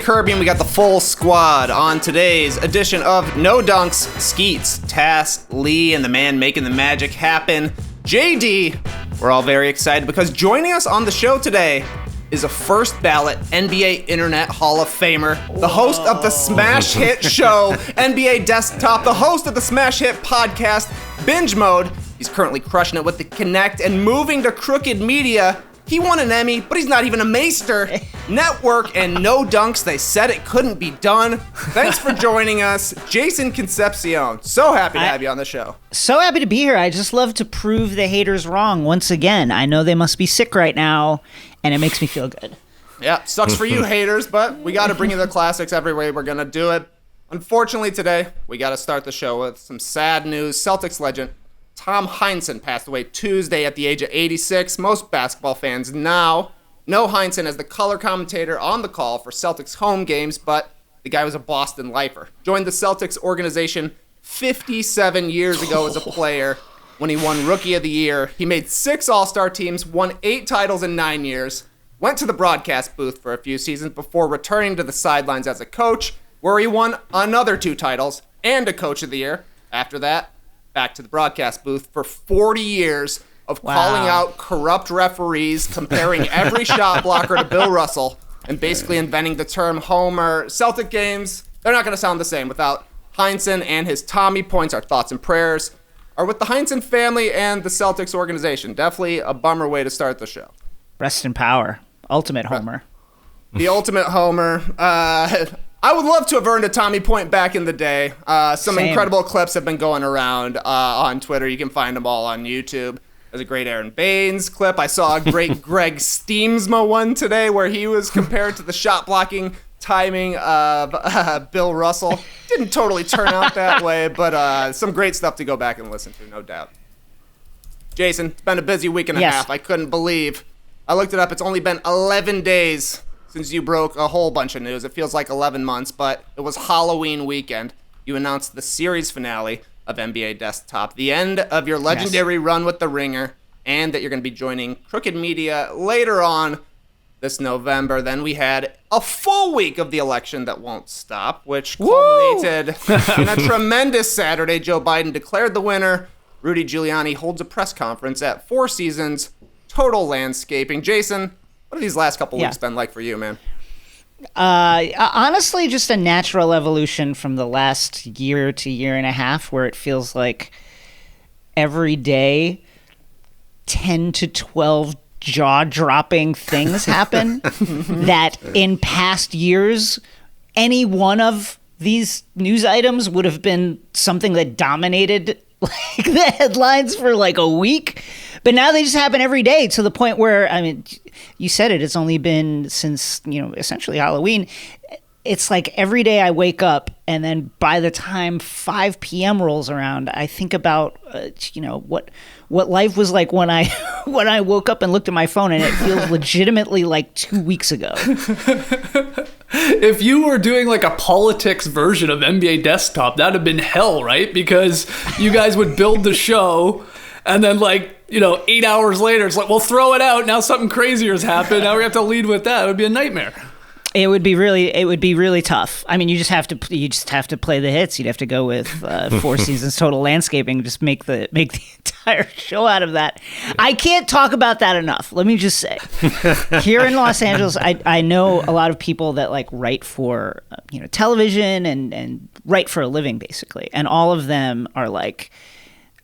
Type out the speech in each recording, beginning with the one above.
Kirby, and we got the full squad on today's edition of No Dunks. Skeets, Tass, Lee, and the man making the magic happen, JD. We're all very excited because joining us on the show today is a first ballot NBA Internet Hall of Famer, the host of the smash hit show NBA Desktop, the host of the smash hit podcast Binge Mode. He's currently crushing it with the Connect and moving to Crooked Media. He won an Emmy, but he's not even a maester. Network and No Dunks, they said it couldn't be done. Thanks for joining us, Jason Concepcion. So happy to have you on the show. So happy to be here. I just love to prove the haters wrong once again. I know they must be sick right now, and it makes me feel good. Yeah, sucks for you haters, but we got to bring you the classics every way we're going to do it. Unfortunately today, we got to start the show with some sad news. Celtics legend Tom Heinsohn passed away Tuesday at the age of 86. Most basketball fans now know Heinsohn as the color commentator on the call for Celtics home games, but the guy was a Boston lifer. Joined the Celtics organization 57 years ago as a player when he won Rookie of the Year. He made 6 All-Star teams, won 8 titles in 9 years, went to the broadcast booth for a few seasons before returning to the sidelines as a coach, where he won another 2 titles and a Coach of the Year. After that, back to the broadcast booth for 40 years of calling out corrupt referees, comparing every shot blocker to Bill Russell, and basically inventing the term Homer. Celtic games, they're not going to sound the same without Heinsohn and his Tommy Points. Our thoughts and prayers are with the Heinsohn family and the Celtics organization. Definitely a bummer way to start the show. Rest in power. Ultimate Homer. The ultimate Homer. I would love to have earned a Tommy Point back in the day. Some incredible clips have been going around on Twitter. You can find them all on YouTube. There's a great Aaron Baines clip. I saw a great Greg Steamsma one today where he was compared to the shot blocking timing of Bill Russell. Didn't totally turn out that way, but some great stuff to go back and listen to, no doubt. Jason, it's been a busy week and a half. I couldn't believe. I looked it up. It's only been 11 days since you broke a whole bunch of news. It feels like 11 months, but it was Halloween weekend. You announced the series finale of NBA Desktop, the end of your legendary run with The Ringer, and that you're going to be joining Crooked Media later on this November. Then we had a full week of the election that won't stop, which culminated in a tremendous Saturday. Joe Biden declared the winner. Rudy Giuliani holds a press conference at Four Seasons Total Landscaping. Jason, what have these last couple weeks been like for you, man? Honestly, just a natural evolution from the last year to year and a half, where it feels like every day 10 to 12 jaw-dropping things happen that in past years, any one of these news items would have been something that dominated like the headlines for like a week. But now they just happen every day to the point where, I mean, you said it, it's only been since, essentially Halloween. It's like every day I wake up, and then by the time 5 p.m. rolls around, I think about, what life was like when I when I woke up and looked at my phone, and it feels legitimately like 2 weeks ago. If you were doing like a politics version of NBA Desktop, that'd have been hell, right? Because you guys would build the show, and then 8 hours later, it's like, well, throw it out. Now something crazier has happened. Now we have to lead with that. It would be a nightmare. It would be really tough. I mean, you just have to play the hits. You'd have to go with Four Seasons Total Landscaping. Just make the entire show out of that. I can't talk about that enough. Let me just say, here in Los Angeles, I know a lot of people that write for television and write for a living, basically, and all of them are like,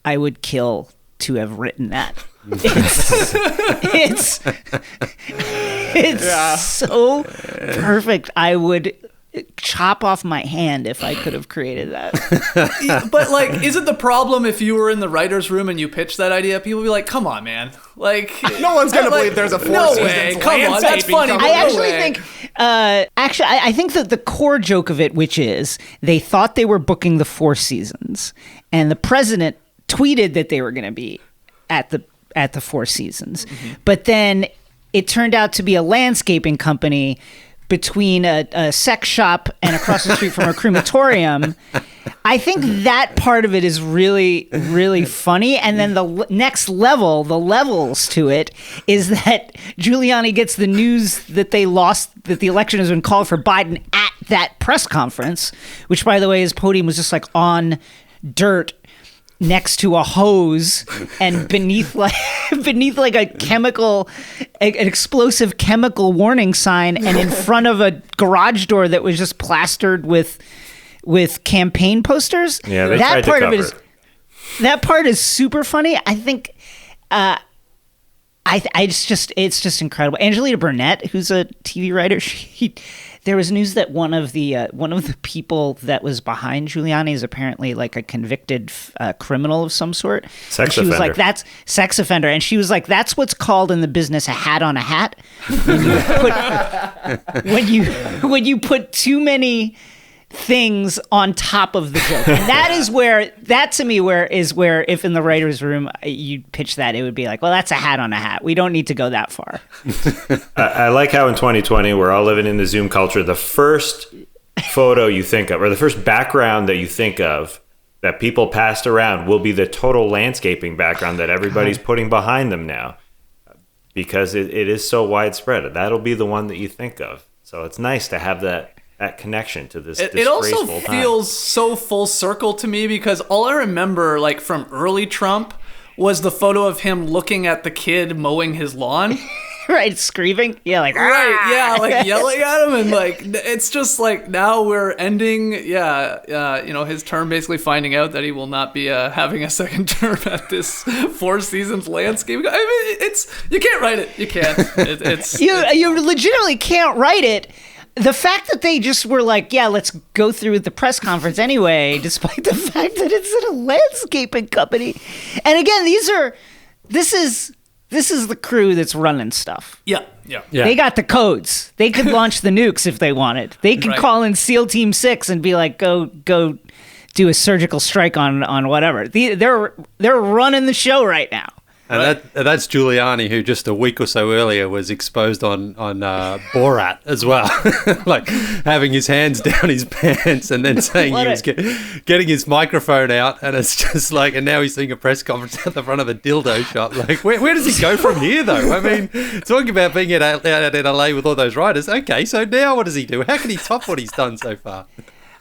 I would kill to have written that. It's so perfect. I would chop off my hand if I could have created that. But isn't the problem if you were in the writer's room and you pitched that idea, people would be like, come on, man. No one's going to believe there's a Four Seasons. Come on, that's funny. I think that the core joke of it, which is they thought they were booking the Four Seasons, and the president tweeted that they were going to be at the Four Seasons. Mm-hmm. But then it turned out to be a landscaping company between a sex shop and across the street from a crematorium. I think that part of it is really, really funny. And then the next level, the levels to it, is that Giuliani gets the news that they lost, that the election has been called for Biden at that press conference, which, by the way, his podium was just like on dirt next to a hose and beneath like a chemical, an explosive chemical warning sign, and in front of a garage door that was just plastered with campaign posters. Yeah, that part of it is that part is super funny. I think it's just incredible. Angelina Burnett, who's a TV writer, there was news that one of the people that was behind Giuliani is apparently like a convicted criminal of some sort. Sex she offender. was like, that's sex offender. And she was like, that's what's called in the business a hat on a hat. When you put too many things on top of the joke. And that to me is where if in the writer's room you pitch that, it would be like, well, that's a hat on a hat. We don't need to go that far. I like how in 2020 we're all living in the Zoom culture. The first photo you think of, or the first background that you think of that people passed around, will be the total landscaping background that everybody's putting behind them now, because it is so widespread. That'll be the one that you think of. So it's nice to have that connection to this. It also feels so full circle to me, because all I remember like from early Trump was the photo of him looking at the kid mowing his lawn. Right, screaming. Yeah, like right, yeah, like yelling at him, and like it's just like now we're ending. His term, basically finding out that he will not be having a second term at this 4 seasons landscape. I mean, it's you can't write it. You can't. You legitimately can't write it. The fact that they just were like, yeah, let's go through with the press conference anyway, despite the fact that it's in a landscaping company. And again, this is the crew that's running stuff. Yeah. They got the codes. They could launch the nukes if they wanted. They could call in SEAL Team 6 and be like, go do a surgical strike on whatever. They're running the show right now. And that's Giuliani, who just a week or so earlier was exposed on Borat as well, like having his hands down his pants and then saying he was getting his microphone out, and it's just like, and now he's doing a press conference at the front of a dildo shop. Like, where does he go from here, though? I mean, talking about being out in LA with all those writers. Okay, so now what does he do? How can he top what he's done so far?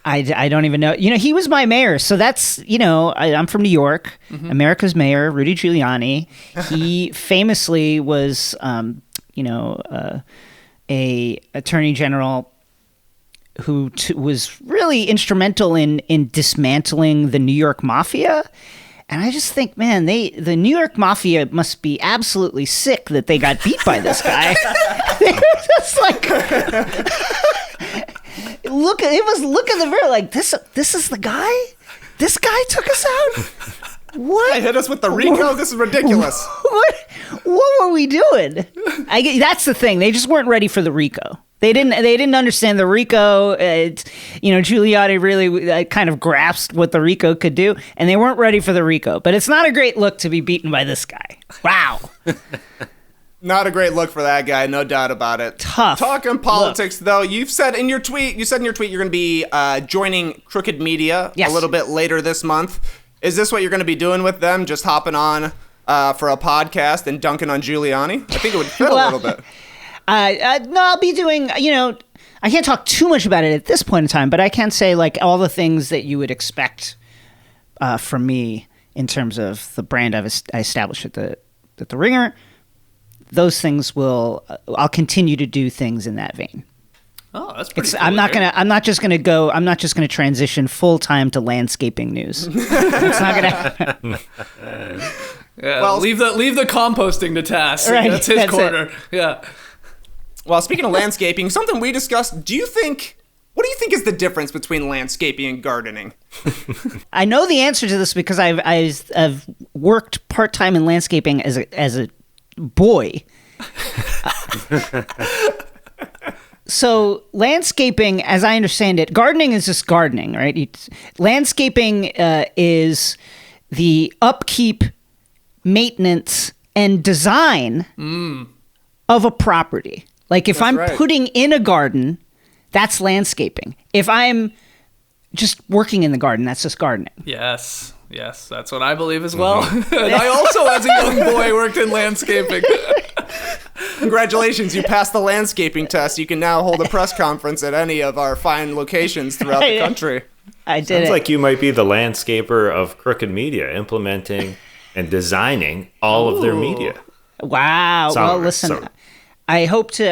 I don't even know. He was my mayor. So that's, I'm from New York, America's mayor, Rudy Giuliani. He famously was, a attorney general who was really instrumental in dismantling the New York mafia. And I just think, man, the New York mafia must be absolutely sick that they got beat by this guy. They were just like... Look in the mirror like, this is the guy? This guy took us out? What? They hit us with the RICO? This is ridiculous. What were we doing? That's the thing. They just weren't ready for the RICO. They didn't understand the RICO. Giuliani really kind of grasped what the RICO could do, and they weren't ready for the RICO. But it's not a great look to be beaten by this guy. Wow. Not a great look for that guy, no doubt about it. Tough. Talking politics, though, you said in your tweet you're going to be joining Crooked Media a little bit later this month. Is this what you're going to be doing with them? Just hopping on for a podcast and dunking on Giuliani? I think it would fit a little bit. No, I'll be doing, I can't talk too much about it at this point in time, but I can say like all the things that you would expect from me in terms of the brand I established at the Ringer. Those things I'll continue to do things in that vein. Oh, that's pretty cool. I'm not just gonna transition full time to landscaping news. It's not gonna happen. Yeah, well, leave the composting to Tass. Right, that's his corner. Yeah. Well, speaking of landscaping, something we discussed, what do you think is the difference between landscaping and gardening? I know the answer to this because I've worked part-time in landscaping as a boy. So landscaping, as I understand it, gardening is just gardening, right? Landscaping is the upkeep, maintenance, and design of a property. Like if I'm putting in a garden, that's landscaping. If I'm just working in the garden. That's just gardening. Yes, that's what I believe as well. And I also, as a young boy, worked in landscaping. Congratulations, you passed the landscaping test. You can now hold a press conference at any of our fine locations throughout the country. I did Sounds it. like you might be the landscaper of Crooked Media, implementing and designing all of their media. Wow. Well, listen, I just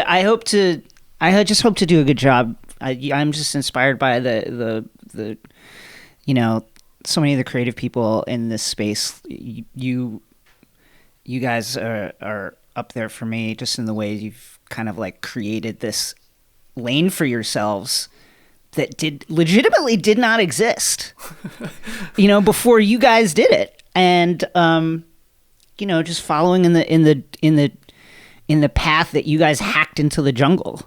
hope to do a good job. I'm just inspired by the so many of the creative people in this space. You guys are up there for me, just in the way you've kind of like created this lane for yourselves that legitimately did not exist, before you guys did it. And, just following in the path that you guys hacked into the jungle.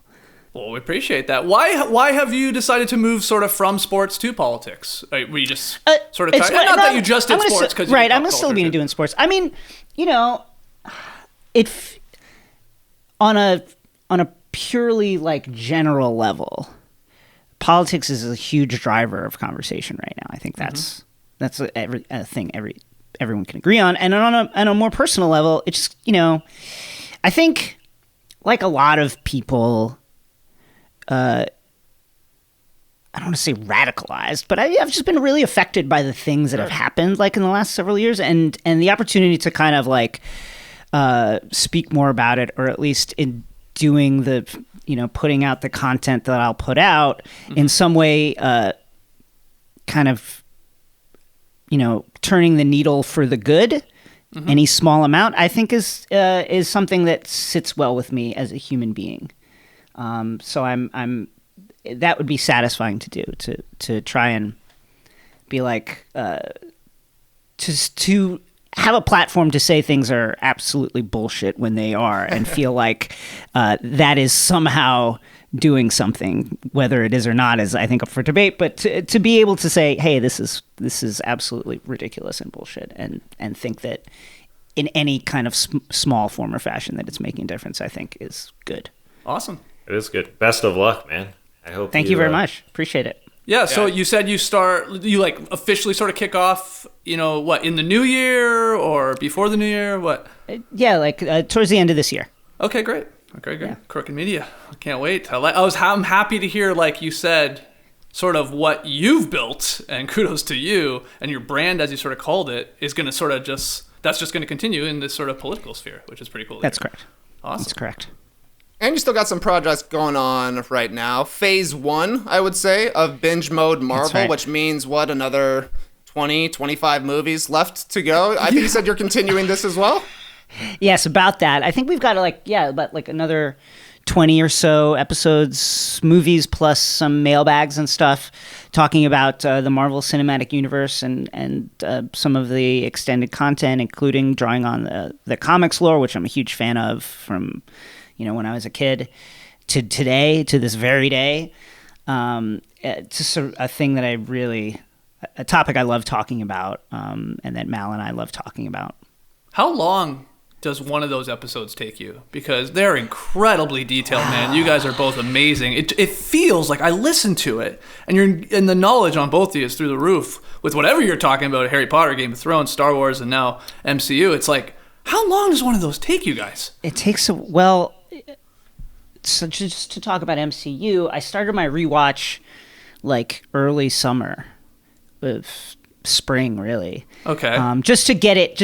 Well, we appreciate that. Why have you decided to move sort of from sports to politics? Were you just sort of not that you just did sports, because right? I'm gonna still be doing sports. I mean, on a purely like general level, politics is a huge driver of conversation right now. I think that's a thing everyone can agree on. And on a more personal level, it's just, I think like a lot of people, I don't want to say radicalized, but I've just been really affected by the things that have happened like in the last several years, and the opportunity to kind of like speak more about it, or at least in doing the, putting out the content that I'll put out in some way, kind of, turning the needle for the good, any small amount, I think is something that sits well with me as a human being. So I'm that would be satisfying to do, to try and be like, to have a platform to say things are absolutely bullshit when they are, and feel like that is somehow doing something, whether it is or not is, I think, up for debate. But to be able to say, hey, this is absolutely ridiculous and bullshit, and think that in any kind of small form or fashion that it's making a difference, I think is good. Awesome. It is good. Best of luck, man. I hope. Thank you very much. Appreciate it. Yeah, so you said you like officially sort of kick off, what, in the new year or before the new year? What? Yeah, like towards the end of this year. Okay, great. Okay, great. Yeah. Crooked Media. I can't wait. I'm happy to hear, like you said, sort of what you've built, and kudos to you, and your brand, as you sort of called it, is going to sort of that's just going to continue in this sort of political sphere, which is pretty cool. That's correct. Awesome. That's correct. And you still got some projects going on right now. Phase 1, I would say, of Binge Mode Marvel, right. which means, what, another 20, 25 movies left to go? I think you said you're continuing this as well? Yes, about that. I think we've got about another 20 or so episodes, movies, plus some mailbags and stuff, talking about the Marvel Cinematic Universe and some of the extended content, including drawing on the comics lore, which I'm a huge fan of from when I was a kid to today, to this very day. Just a thing that a topic I love talking about, and that Mal and I love talking about. How long does one of those episodes take you? Because they're incredibly detailed, man. You guys are both amazing. It feels like I listen to it, and the knowledge on both of you is through the roof with whatever you're talking about, Harry Potter, Game of Thrones, Star Wars, and now MCU. It's like, how long does one of those take you guys? It takes so just to talk about MCU, I started my rewatch like early summer of spring, really. Okay. Just to get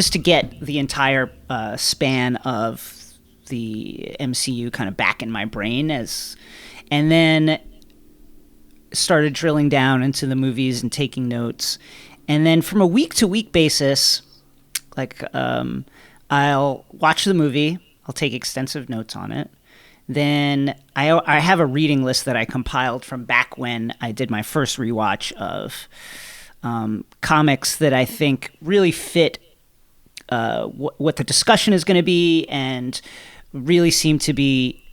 the entire span of the MCU kind of back in my brain, and then started drilling down into the movies and taking notes. And then from a week to week basis, like I'll watch the movie, I'll take extensive notes on it. Then I have a reading list that I compiled from back when I did my first rewatch of comics that I think really fit what the discussion is going to be, and really seem to be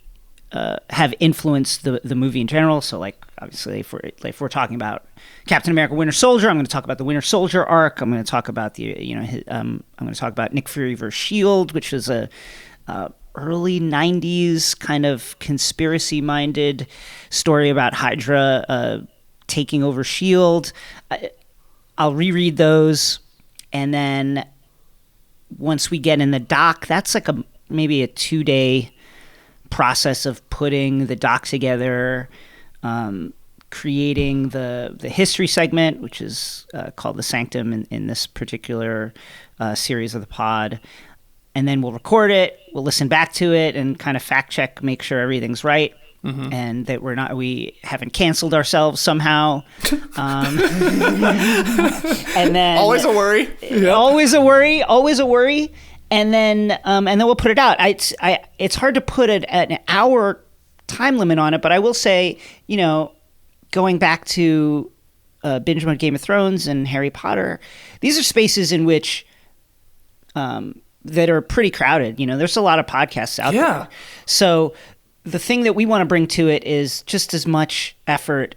have influenced the movie in general. So, like, obviously, if we're talking about Captain America: Winter Soldier, I'm going to talk about the Winter Soldier arc. I'm going to talk about I'm going to talk about Nick Fury vs. Shield, which is a early 90s kind of conspiracy-minded story about Hydra taking over S.H.I.E.L.D. I'll reread those, and then once we get in the doc, that's like maybe a 2-day process of putting the doc together, creating the history segment, which is called the Sanctum in this particular series of the pod. And then we'll record it, we'll listen back to it and kind of fact check, make sure everything's right. Mm-hmm. And that we haven't canceled ourselves somehow. And then always a worry. Always a worry. And then we'll put it out. It's hard to put an hour time limit on it, but I will say, going back to Binge Mode, Game of Thrones, and Harry Potter, these are spaces in which that are pretty crowded. There's a lot of podcasts out there. So the thing that we want to bring to it is just as much effort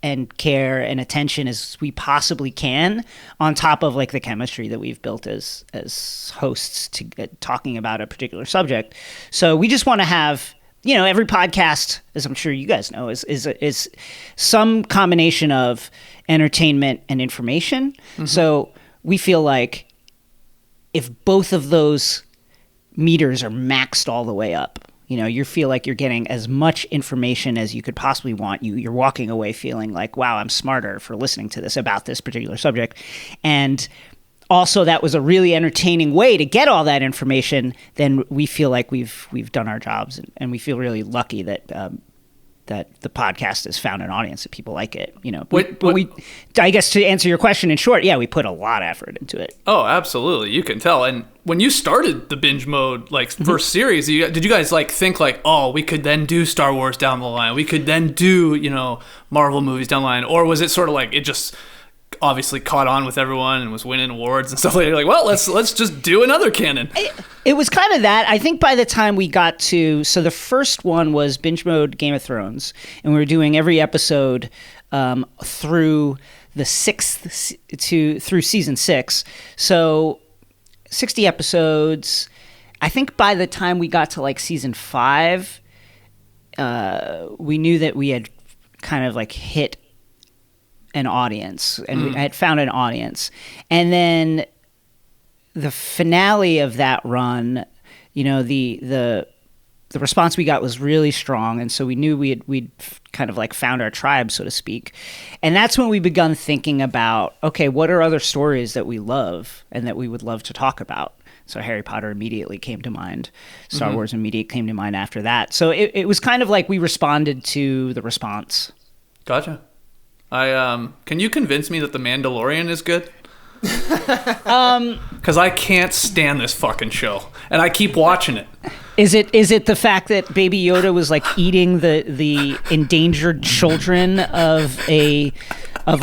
and care and attention as we possibly can, on top of like the chemistry that we've built as hosts to talking about a particular subject. So we just want to have, every podcast, as I'm sure you guys know, is some combination of entertainment and information. Mm-hmm. So we feel like if both of those meters are maxed all the way up, you feel like you're getting as much information as you could possibly want. You're walking away feeling like, wow, I'm smarter for listening to this about this particular subject. And also that was a really entertaining way to get all that information. Then we feel like we've done our jobs, and we feel really lucky that that the podcast has found an audience, that people like it. I guess to answer your question in short, we put a lot of effort into it. Oh, absolutely. You can tell. And when you started the Binge Mode, first series, did you guys think we could then do Star Wars down the line? We could then do, Marvel movies down the line? Or was it sort of it just obviously caught on with everyone and was winning awards and stuff like that? Let's just do another canon. It was kind of that. I think by the time we got to, so the first one was Binge Mode Game of Thrones, and we were doing every episode through the through season 6. So 60 episodes. I think by the time we got to season 5, we knew that we had kind of hit an audience, and we had found an audience. And then the finale of that run, the response we got was really strong, and so we knew we'd kind of found our tribe, so to speak. And that's when we begun thinking about, okay, what are other stories that we love and that we would love to talk about? So Harry Potter immediately came to mind. Star Wars immediately came to mind after that. So it was kind of we responded to the response. Gotcha. Can you convince me that The Mandalorian is good? Because I can't stand this fucking show, and I keep watching it. Is it the fact that Baby Yoda was eating the endangered children of a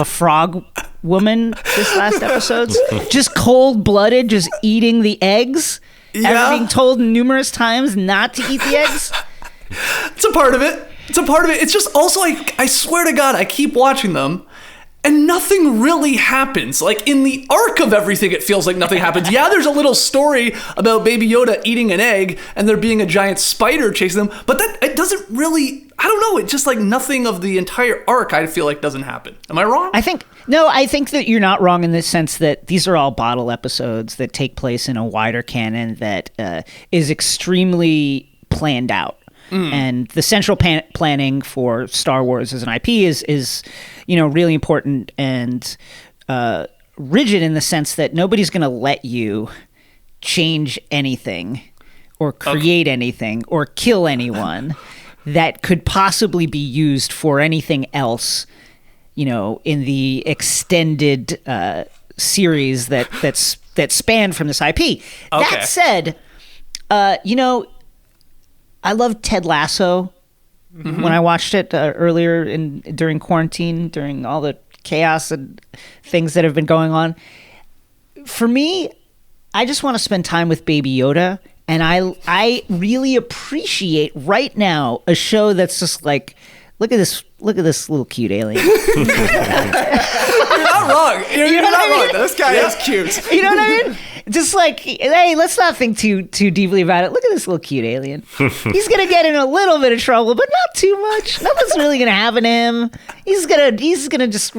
frog woman this last episode? Just cold-blooded, just eating the eggs? Yeah. After being told numerous times not to eat the eggs? It's a part of it. It's just also I swear to God, I keep watching them, and nothing really happens. In the arc of everything, it feels like nothing happens. Yeah, there's a little story about Baby Yoda eating an egg and there being a giant spider chasing them, but it doesn't really, I don't know, it's just nothing of the entire arc, I feel doesn't happen. Am I wrong? I think that you're not wrong in the sense that these are all bottle episodes that take place in a wider canon that is extremely planned out. And the central planning for Star Wars as an IP is really important and rigid in the sense that nobody's going to let you change anything or create anything or kill anyone that could possibly be used for anything else, in the extended series that span from this IP. Okay. That said, I loved Ted Lasso when I watched it earlier during quarantine, during all the chaos and things that have been going on. For me, I just want to spend time with Baby Yoda, and I really appreciate right now a show that's just look at this little cute alien. You're not not wrong. You're not wrong. This guy is cute. You know what I mean? Just like, hey, let's not think too deeply about it. Look at this little cute alien. He's gonna get in a little bit of trouble, but not too much. Nothing's really gonna happen to him. He's gonna just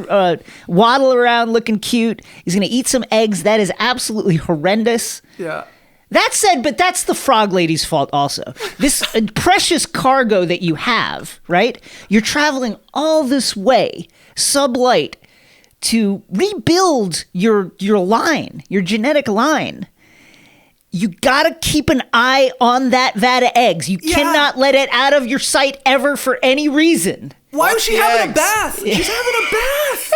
waddle around looking cute. He's gonna eat some eggs. That is absolutely horrendous. Yeah. That said, but that's the frog lady's fault also. This precious cargo that you have, right? You're traveling all this way, sublight, to rebuild your line, your genetic line. You gotta keep an eye on that vat of eggs. You cannot let it out of your sight ever for any reason. Why was she having a bath? She's having a bath.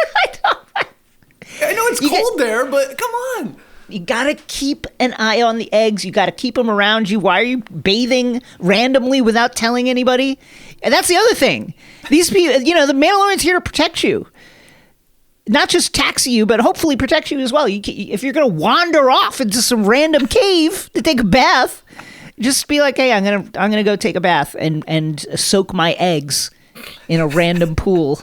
I know it's cold there, but come on. You gotta keep an eye on the eggs. You gotta keep them around you. Why are you bathing randomly without telling anybody? And that's the other thing. These people, the Mandalorian's here to protect you. Not just taxi you, but hopefully protect you as well. If you're gonna wander off into some random cave to take a bath, just be like, hey, I'm gonna go take a bath and soak my eggs in a random pool.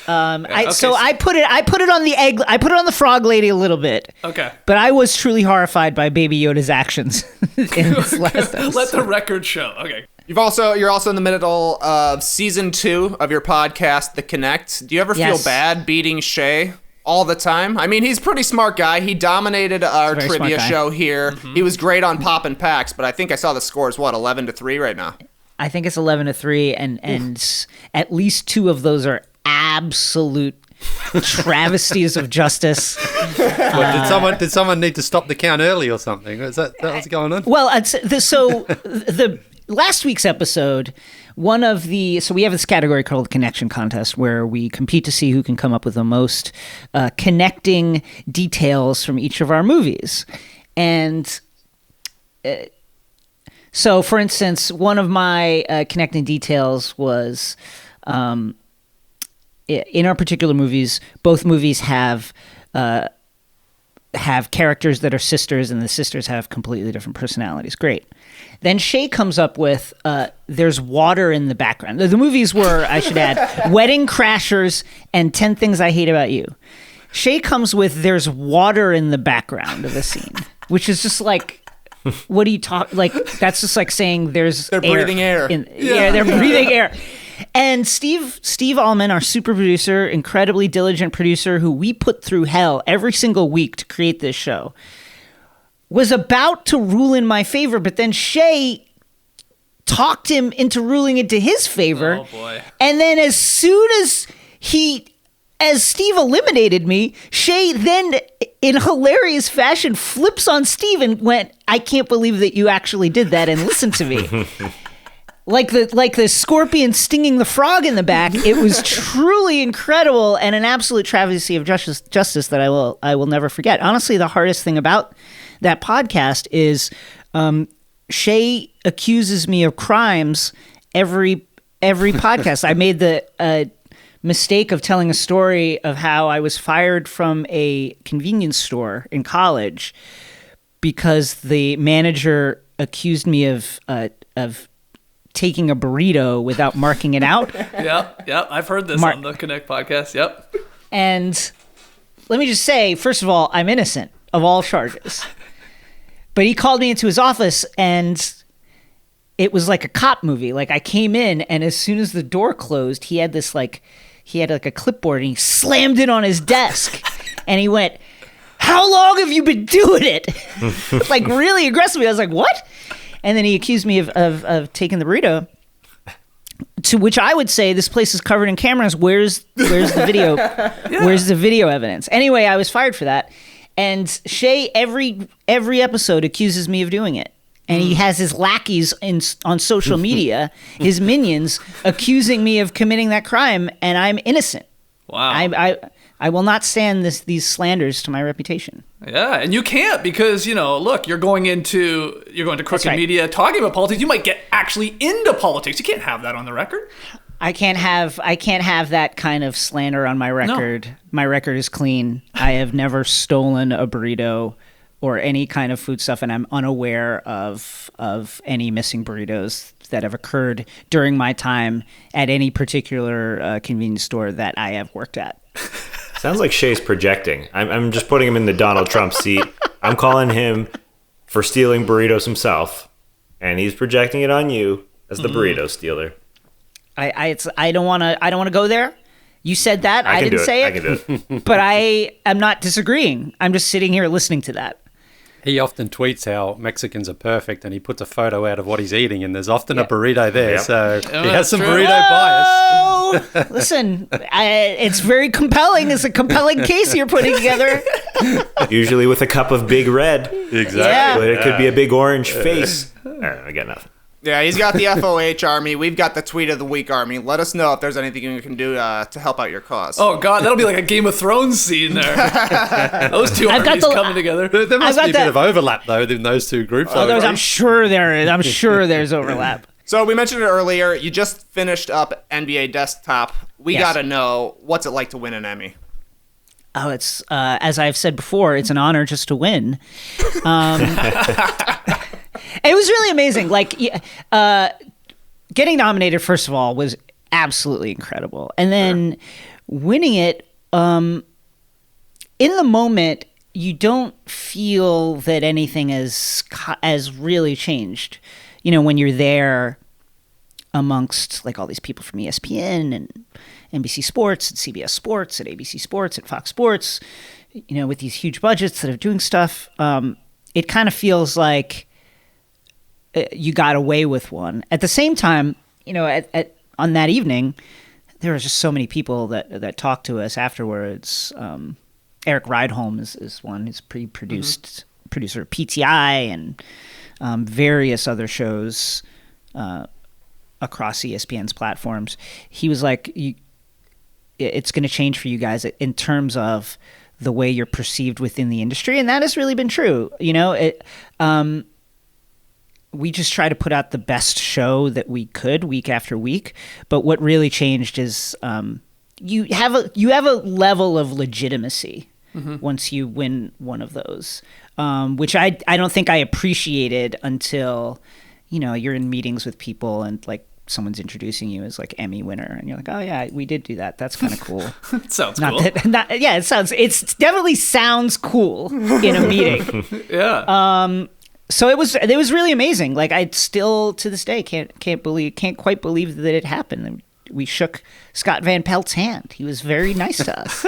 I put it on the egg. I put it on the frog lady a little bit. Okay. But I was truly horrified by Baby Yoda's actions in this last episode. Let the record show. Okay. You're also in the middle of season 2 of your podcast, The Connect. Do you ever feel bad beating Shay all the time? I mean, he's a pretty smart guy. He dominated our trivia show here. Mm-hmm. He was great on Pop and Packs, but I think I saw the score is 11-3 right now. I think it's 11-3, and at least 2 of those are absolute travesties of justice. Did someone need to stop the count early or something? Is that what's going on? Well, the last week's episode, we have this category called the Connection Contest, where we compete to see who can come up with the most connecting details from each of our movies. And so, for instance, one of my connecting details was in our particular movies, both movies have characters that are sisters, and the sisters have completely different personalities. Great. Then Shay comes up with there's water in the background. The movies were, I should add, Wedding Crashers and 10 Things I Hate About You. Shay comes with there's water in the background of the scene, which is just like, what do you talk? Like, that's just like saying they're breathing air. They're breathing air. And Steve Allman, our super producer, incredibly diligent producer who we put through hell every single week to create this show, was about to rule in my favor, but then Shay talked him into ruling into his favor. Oh, boy. And then as soon as Steve eliminated me, Shay then, in hilarious fashion, flips on Steve and went, I can't believe that you actually did that and listened to me. Like the scorpion stinging the frog in the back. It was truly incredible and an absolute travesty of justice that I will never forget. Honestly, the hardest thing about that podcast is Shay accuses me of crimes every podcast. I made the mistake of telling a story of how I was fired from a convenience store in college because the manager accused me of taking a burrito without marking it out. Yep. I've heard this on the Connect podcast. Yep. And let me just say, first of all, I'm innocent of all charges. But he called me into his office, and it was like a cop movie. Like, I came in, and as soon as the door closed, he had a clipboard, and he slammed it on his desk. And he went, how long have you been doing it? Like, really aggressively. I was like, what? And then he accused me of taking the burrito, to which I would say, this place is covered in cameras. Where's the video? Yeah. Where's the video evidence? Anyway, I was fired for that. And Shay, every episode, accuses me of doing it. And he has his lackeys on social media, his minions, accusing me of committing that crime, and I'm innocent. Wow. I will not stand these slanders to my reputation. Yeah, and you can't because, look, you're going to crooked media talking about politics. You might get actually into politics. You can't have that on the record. I can't have that kind of slander on my record. No. My record is clean. I have never stolen a burrito or any kind of foodstuff, and I'm unaware of any missing burritos that have occurred during my time at any particular convenience store that I have worked at. Sounds like Shay's projecting. I'm just putting him in the Donald Trump seat. I'm calling him for stealing burritos himself, and he's projecting it on you as the burrito stealer. I don't want to go there. You said that. I didn't say it. I can do it. But I am not disagreeing. I'm just sitting here listening to that. He often tweets how Mexicans are perfect, and he puts a photo out of what he's eating, and there's often a burrito there. So he has some burrito bias. Oh, listen, it's very compelling. It's a compelling case you're putting together. Usually with a cup of Big Red. Exactly. Yeah. But it could be a big orange face. I got nothing. Yeah, he's got the FOH army. We've got the Tweet of the Week army. Let us know if there's anything you can do to help out your cause. Oh, God, that'll be like a Game of Thrones scene there. Those two armies coming together. There must be a bit of overlap, though, in those two groups. I'm sure there's overlap. So we mentioned it earlier. You just finished up NBA Desktop. We Yes. got to know, what's it like to win an Emmy? Oh, it's as I've said before, it's an honor just to win. It was really amazing. Like, getting nominated, first of all, was absolutely incredible. And then winning it, in the moment, you don't feel that anything has really changed. You know, when you're there amongst like all these people from ESPN and NBC Sports and CBS Sports and ABC Sports and Fox Sports, you know, with these huge budgets that are doing stuff, it kind of feels like you got away with one. At the same time, you know, on that evening, there were just so many people that talked to us afterwards. Eric Rydholm is one who's producer of PTI and various other shows across ESPN's platforms. He was like, it's going to change for you guys in terms of the way you're perceived within the industry. And that has really been true. You know, we just try to put out the best show that we could week after week. But what really changed is you have a level of legitimacy once you win one of those, which I don't think I appreciated until, you know, you're in meetings with people and like someone's introducing you as like Emmy winner, and you're like, oh yeah, we did do that. That's kind of cool. Sounds cool. It definitely sounds cool in a meeting. Yeah. So it was really amazing. Like, I still to this day can't quite believe that it happened. We shook Scott Van Pelt's hand. He was very nice to us.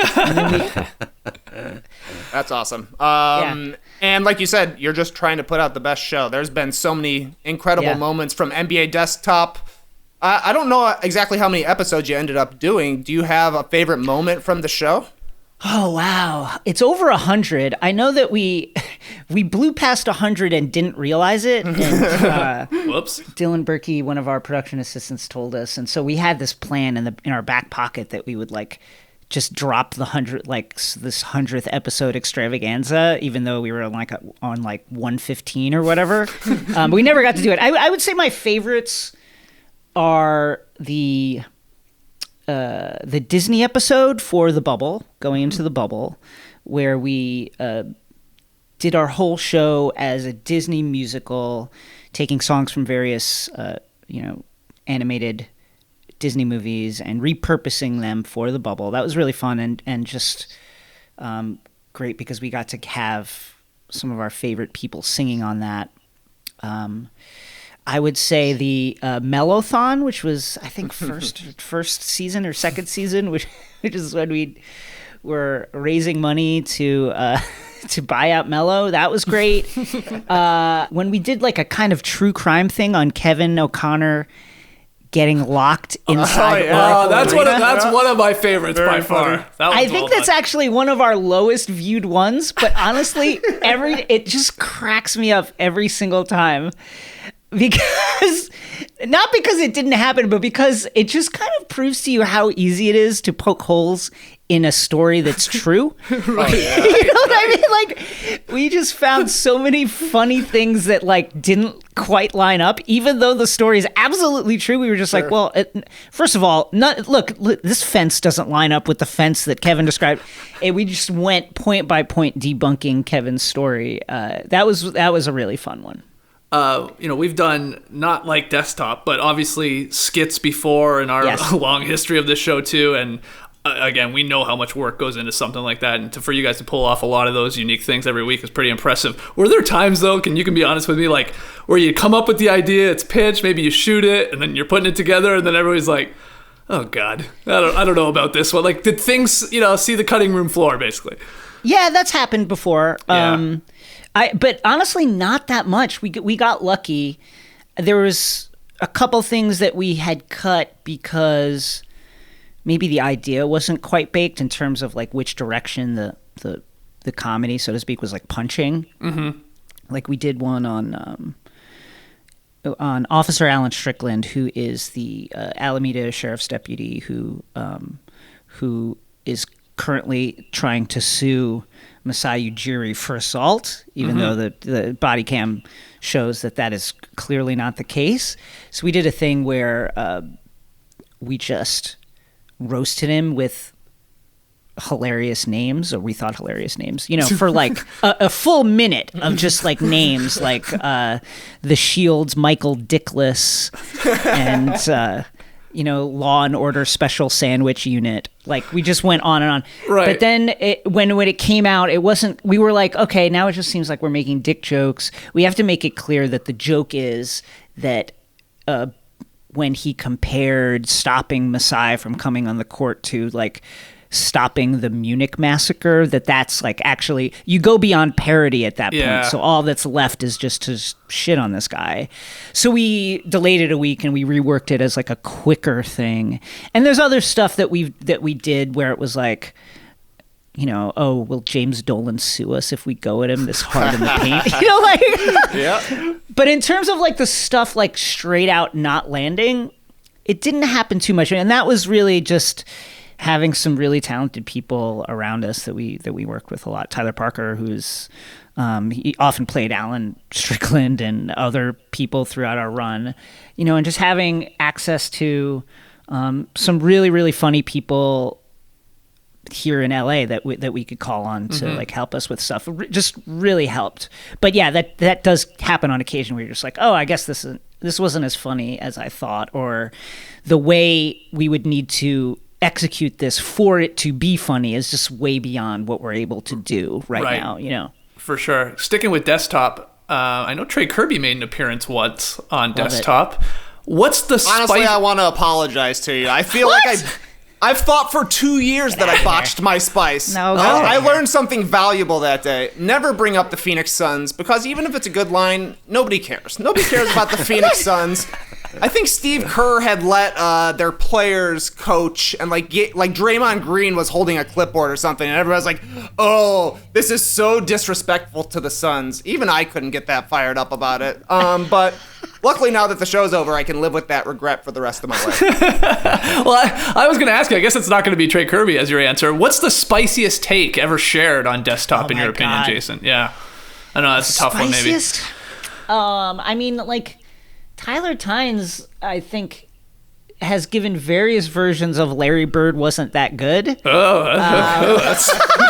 That's awesome. And like you said, you're just trying to put out the best show. There's been so many incredible moments from NBA Desktop. I don't know exactly how many episodes you ended up doing. Do you have a favorite moment from the show? Oh, wow. It's over 100. I know that we blew past 100 and didn't realize it. And, Whoops. Dylan Berkey, one of our production assistants, told us. And so we had this plan in our back pocket that we would like just drop the 100, like this 100th episode extravaganza, even though we were on 115 or whatever. We never got to do it. I would say my favorites are the Disney episode for the bubble, going into the bubble, where we did our whole show as a Disney musical, taking songs from various animated Disney movies and repurposing them for the bubble. That was really fun and just great because we got to have some of our favorite people singing on that. I would say the Mellothon, which was, I think, first season or second season, which is when we were raising money to buy out Mello. That was great. When we did like a kind of true crime thing on Kevin O'Connor getting locked inside. That's one of my favorites by far. I think that's actually one of our lowest viewed ones, but honestly, it just cracks me up every single time. Not because it didn't happen, but because it just kind of proves to you how easy it is to poke holes in a story that's true. Right. You know what I mean? Like, we just found so many funny things that like didn't quite line up, even though the story is absolutely true. We were just like, well, first of all, look, this fence doesn't line up with the fence that Kevin described. And we just went point by point debunking Kevin's story. That was a really fun one. We've done not like Desktop, but obviously skits before in our long history of the show too. And again, we know how much work goes into something like that, and for you guys to pull off a lot of those unique things every week is pretty impressive. Were there times, though, you can be honest with me, like where you come up with the idea, it's pitched, maybe you shoot it, and then you're putting it together, and then everybody's like, oh God, I don't know about this one. Like, did things, see the cutting room floor, basically? Yeah, that's happened before. Yeah. But honestly, not that much. We got lucky. There was a couple things that we had cut because maybe the idea wasn't quite baked in terms of like which direction the comedy, so to speak, was like punching. Mm-hmm. Like we did one on Officer Alan Strickland, who is the Alameda Sheriff's deputy who is currently trying to sue Masai Ujiri for assault, even though the body cam shows that is clearly not the case. So we did a thing where we just roasted him with hilarious names, or we thought hilarious names, for like a full minute of just like names like the Shield's Michael Dickless and Law and Order Special Sandwich Unit. Like we just went on and on. Right. But then when it came out, it wasn't, we were like, okay, now it just seems like we're making dick jokes. We have to make it clear that the joke is that when he compared stopping Masai from coming on the court to like stopping the Munich massacre, that's like actually you go beyond parody at that point. So all that's left is just to shit on this guy. So we delayed it a week and we reworked it as like a quicker thing. And there's other stuff that we did where it was like, oh, will James Dolan sue us if we go at him this hard in the paint? Yeah. But in terms of like the stuff like straight out not landing, it didn't happen too much. And that was really just having some really talented people around us that we worked with a lot. Tyler Parker, who's he often played Alan Strickland and other people throughout our run, and just having access to some really, really funny people here in LA that we could call on to like help us with stuff just really helped. But yeah, that does happen on occasion where you're just like, oh, I guess this wasn't as funny as I thought, or the way we would need to execute this for it to be funny is just way beyond what we're able to do right now, For sure. Sticking with desktop, I know Trey Kirby made an appearance once on desktop. What's the Honestly, I want to apologize to you. I feel like I've thought for 2 years that I botched my spice. No, I learned something valuable that day. Never bring up the Phoenix Suns, because even if it's a good line, nobody cares. Nobody cares about the Phoenix Suns. I think Steve Kerr had let their players coach, and like Draymond Green was holding a clipboard or something, and everybody's like, "Oh, this is so disrespectful to the Suns." Even I couldn't get that fired up about it. But luckily, now that the show's over, I can live with that regret for the rest of my life. Well, I was going to ask you, I guess it's not going to be Trey Kirby as your answer. What's the spiciest take ever shared on desktop in your opinion, Jason? Yeah. I know that's a tough one, maybe. I mean, like, Tyler Tynes, I think, has given various versions of Larry Bird wasn't that good. Oh,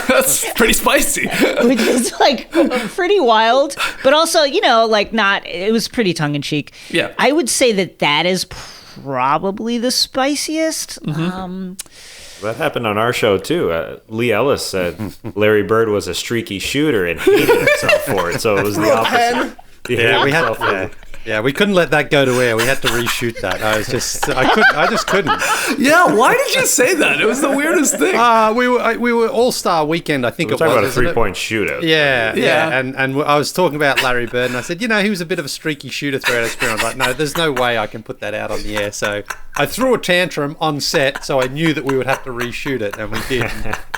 that's pretty spicy. Which is like pretty wild, but also, it was pretty tongue in cheek. Yeah. I would say that is probably the spiciest. That happened on our show too. Lee Ellis said Larry Bird was a streaky shooter and hated himself for it, so it was the opposite. Yeah, we had. Yeah, we couldn't let that go to air. We had to reshoot that. I just couldn't. Yeah, why did you say that? It was the weirdest thing. We were All-Star Weekend, I think it was. We're talking about a three-point shootout. Yeah. And I was talking about Larry Bird, and I said, he was a bit of a streaky shooter throughout his career. I was like, no, there's no way I can put that out on the air. So I threw a tantrum on set, so I knew that we would have to reshoot it, and we did.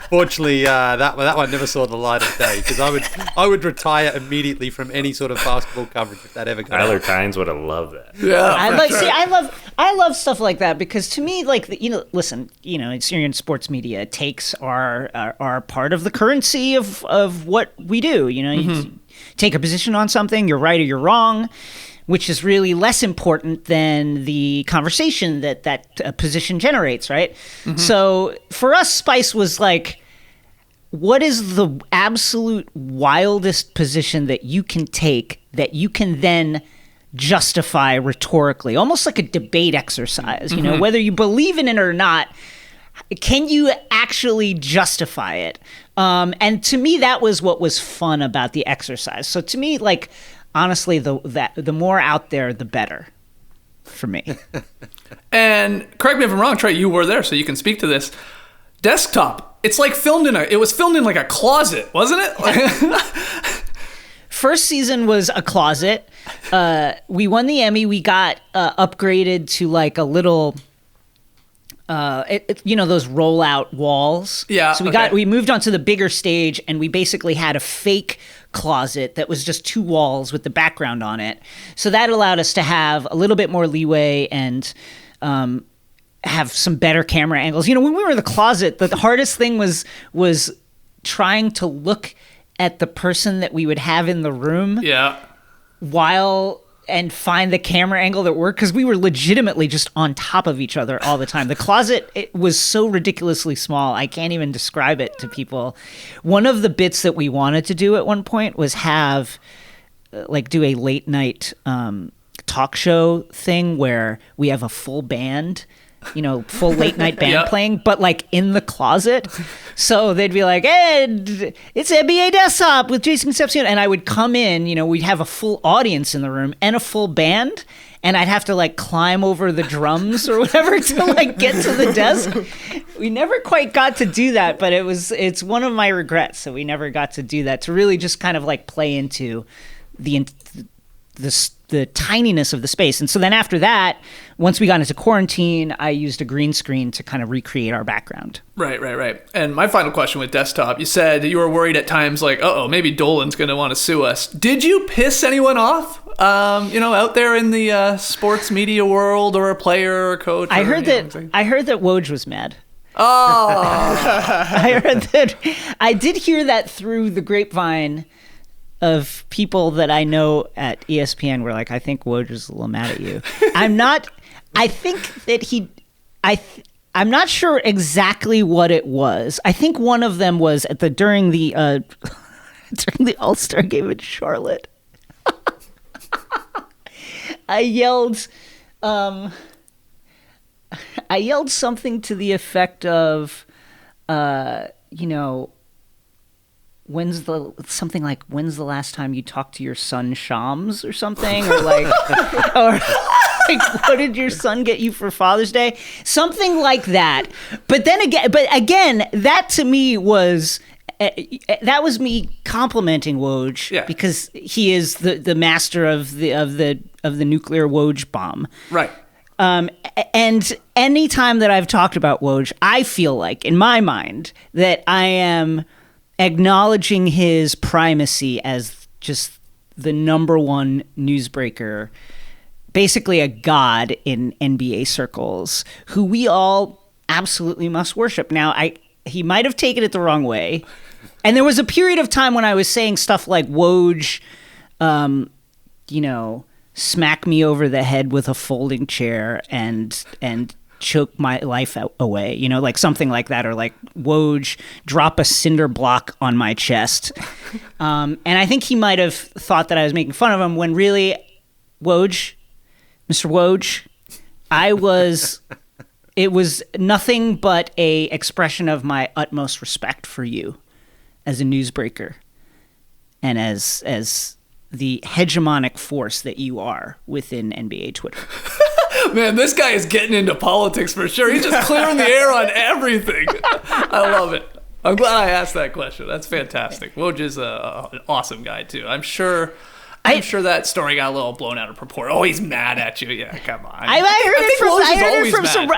Fortunately, that one never saw the light of day, because I would retire immediately from any sort of basketball coverage if that ever got Tyler Tynes would have loved that. Yeah, I love stuff like that, because to me, like, listen, it's you're in sports media. Takes are part of the currency of what we do. You take a position on something, you're right or you're wrong, which is really less important than the conversation that position generates, right? Mm-hmm. So for us, Spice was like, what is the absolute wildest position that you can take that you can then justify rhetorically, almost like a debate exercise, whether you believe in it or not. can you actually justify it? And to me, that was what was fun about the exercise. So to me, like, honestly, the more out there, the better for me. And correct me if I'm wrong, Trey, you were there, so you can speak to this. Desktop, it was filmed in like a closet, wasn't it? First season was a closet. We won the Emmy. We got upgraded to like a little, those rollout walls. Yeah. So we moved onto the bigger stage, and we basically had a fake closet that was just 2 walls with the background on it. So that allowed us to have a little bit more leeway and have some better camera angles. When we were in the closet, the hardest thing was trying to look at the person that we would have in the room. Yeah. And find the camera angle that worked, because we were legitimately just on top of each other all the time. The closet, it was so ridiculously small, I can't even describe it to people. One of the bits that we wanted to do at one point was do a late night talk show thing where we have a full band, full late night band playing, but like in the closet. So they'd be like, hey, it's NBA Desktop with Jason Concepcion. And I would come in, we'd have a full audience in the room and a full band. And I'd have to like climb over the drums or whatever to like get to the desk. We never quite got to do that, but it's one of my regrets that we never got to do that, to really just kind of like play into the tininess of the space. And so then after that, once we got into quarantine, I used a green screen to kind of recreate our background. Right. And my final question with Desktop, you said you were worried at times like, maybe Dolan's going to want to sue us. Did you piss anyone off, out there in the sports media world, or a player or a coach? I heard that Woj was mad. Oh. I did hear that through the grapevine of people that I know at ESPN were like, I think Woj is a little mad at you. I'm not sure exactly what it was. I think one of them was during the All-Star game in Charlotte. I yelled something to the effect of, when's the last time you talked to your son Shams or something, or like what did your son get you for Father's Day, something like that. But again, that to me was that was me complimenting Woj, because he is the master of the nuclear Woj bomb, right? And anytime that I've talked about Woj, I feel like in my mind that I am acknowledging his primacy as just the number one newsbreaker, basically a god in NBA circles, who we all absolutely must worship. Now, he might have taken it the wrong way, and there was a period of time when I was saying stuff like Woj, smack me over the head with a folding chair and choke my life away, like something like that, or like Woj, drop a cinder block on my chest. And I think he might have thought that I was making fun of him, when really, Woj, Mr. Woj, it was nothing but a expression of my utmost respect for you as a newsbreaker and as the hegemonic force that you are within NBA Twitter. Man, this guy is getting into politics for sure. He's just clearing the air on everything. I love it. I'm glad I asked that question. That's fantastic. Woj is an awesome guy, too. I'm sure that story got a little blown out of proportion. Oh, he's mad at you. Yeah, come on. I heard it from some.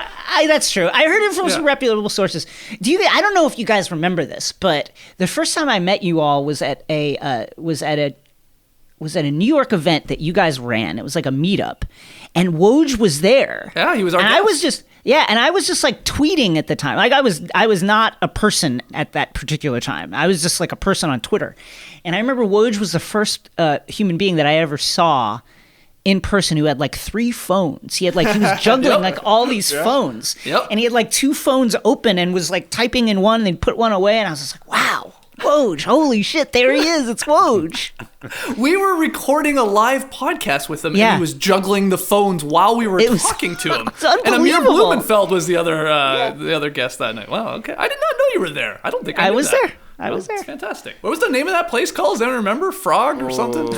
That's true. I heard it from some reputable sources. I don't know if you guys remember this, but the first time I met you all was at a New York event that you guys ran. It was like a meetup, and Woj was there. Yeah, he was our guest. I was just like tweeting at the time. Like I was not a person at that particular time. I was just like a person on Twitter. And I remember Woj was the first human being that I ever saw in person who had like 3 phones. He was juggling like all these phones. Yep. And he had like 2 phones open and was like typing in one and then put one away. And I was just like, wow. Woj, holy shit, there he is. It's Woj. We were recording a live podcast with him, Yeah. and he was juggling the phones while we were talking to him. It's And Amir unbelievable. Blumenfeld was the other guest that night. Wow, okay. I did not know you were there. I don't think I knew was that. there. I was there. That's fantastic. What was the name of that place called? Does anyone remember? Frog or something?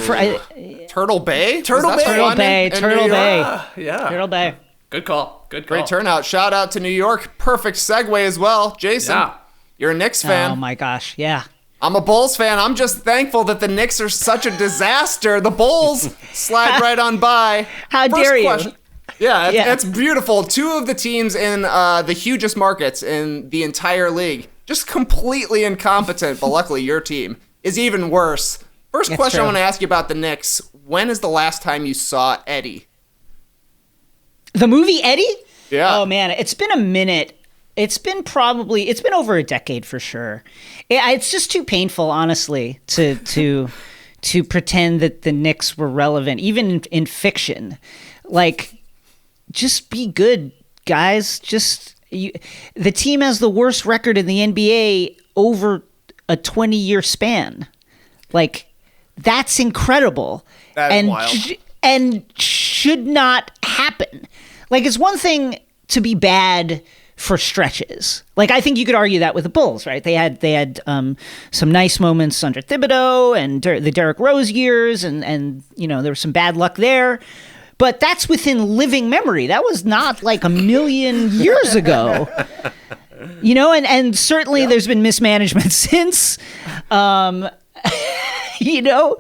Turtle Bay? Turtle Was that Bay. the one Bay, in Turtle New York? Bay. Yeah. Turtle Bay. Good call. Good call. Great turnout. Shout out to New York. Perfect segue as well. Jason, Yeah. you're a Knicks fan. Oh my gosh, yeah. I'm a Bulls fan. I'm just thankful that the Knicks are such a disaster. The Bulls slide right on by. How First dare you? question. Yeah, Yeah. it's beautiful. Two of the teams in the hugest markets in the entire league, just completely incompetent, but luckily your team is even worse. First That's question true. I want to ask you about the Knicks. When is the last time you saw Eddie? The movie Eddie? Yeah. Oh man, it's been a minute. It's been over a decade for sure. It's just too painful, honestly, to pretend that the Knicks were relevant, even in fiction. Like, just be good, guys. The team has the worst record in the NBA over a 20-year span. Like, that's incredible. That is wild. And should not happen. Like, it's one thing to be bad for stretches. Like, I think you could argue that with the Bulls, right? They had some nice moments under Thibodeau and the Derrick Rose years, and you know, there was some bad luck there. But that's within living memory. That was not like a million years ago. You know, and certainly there's been mismanagement since. You know,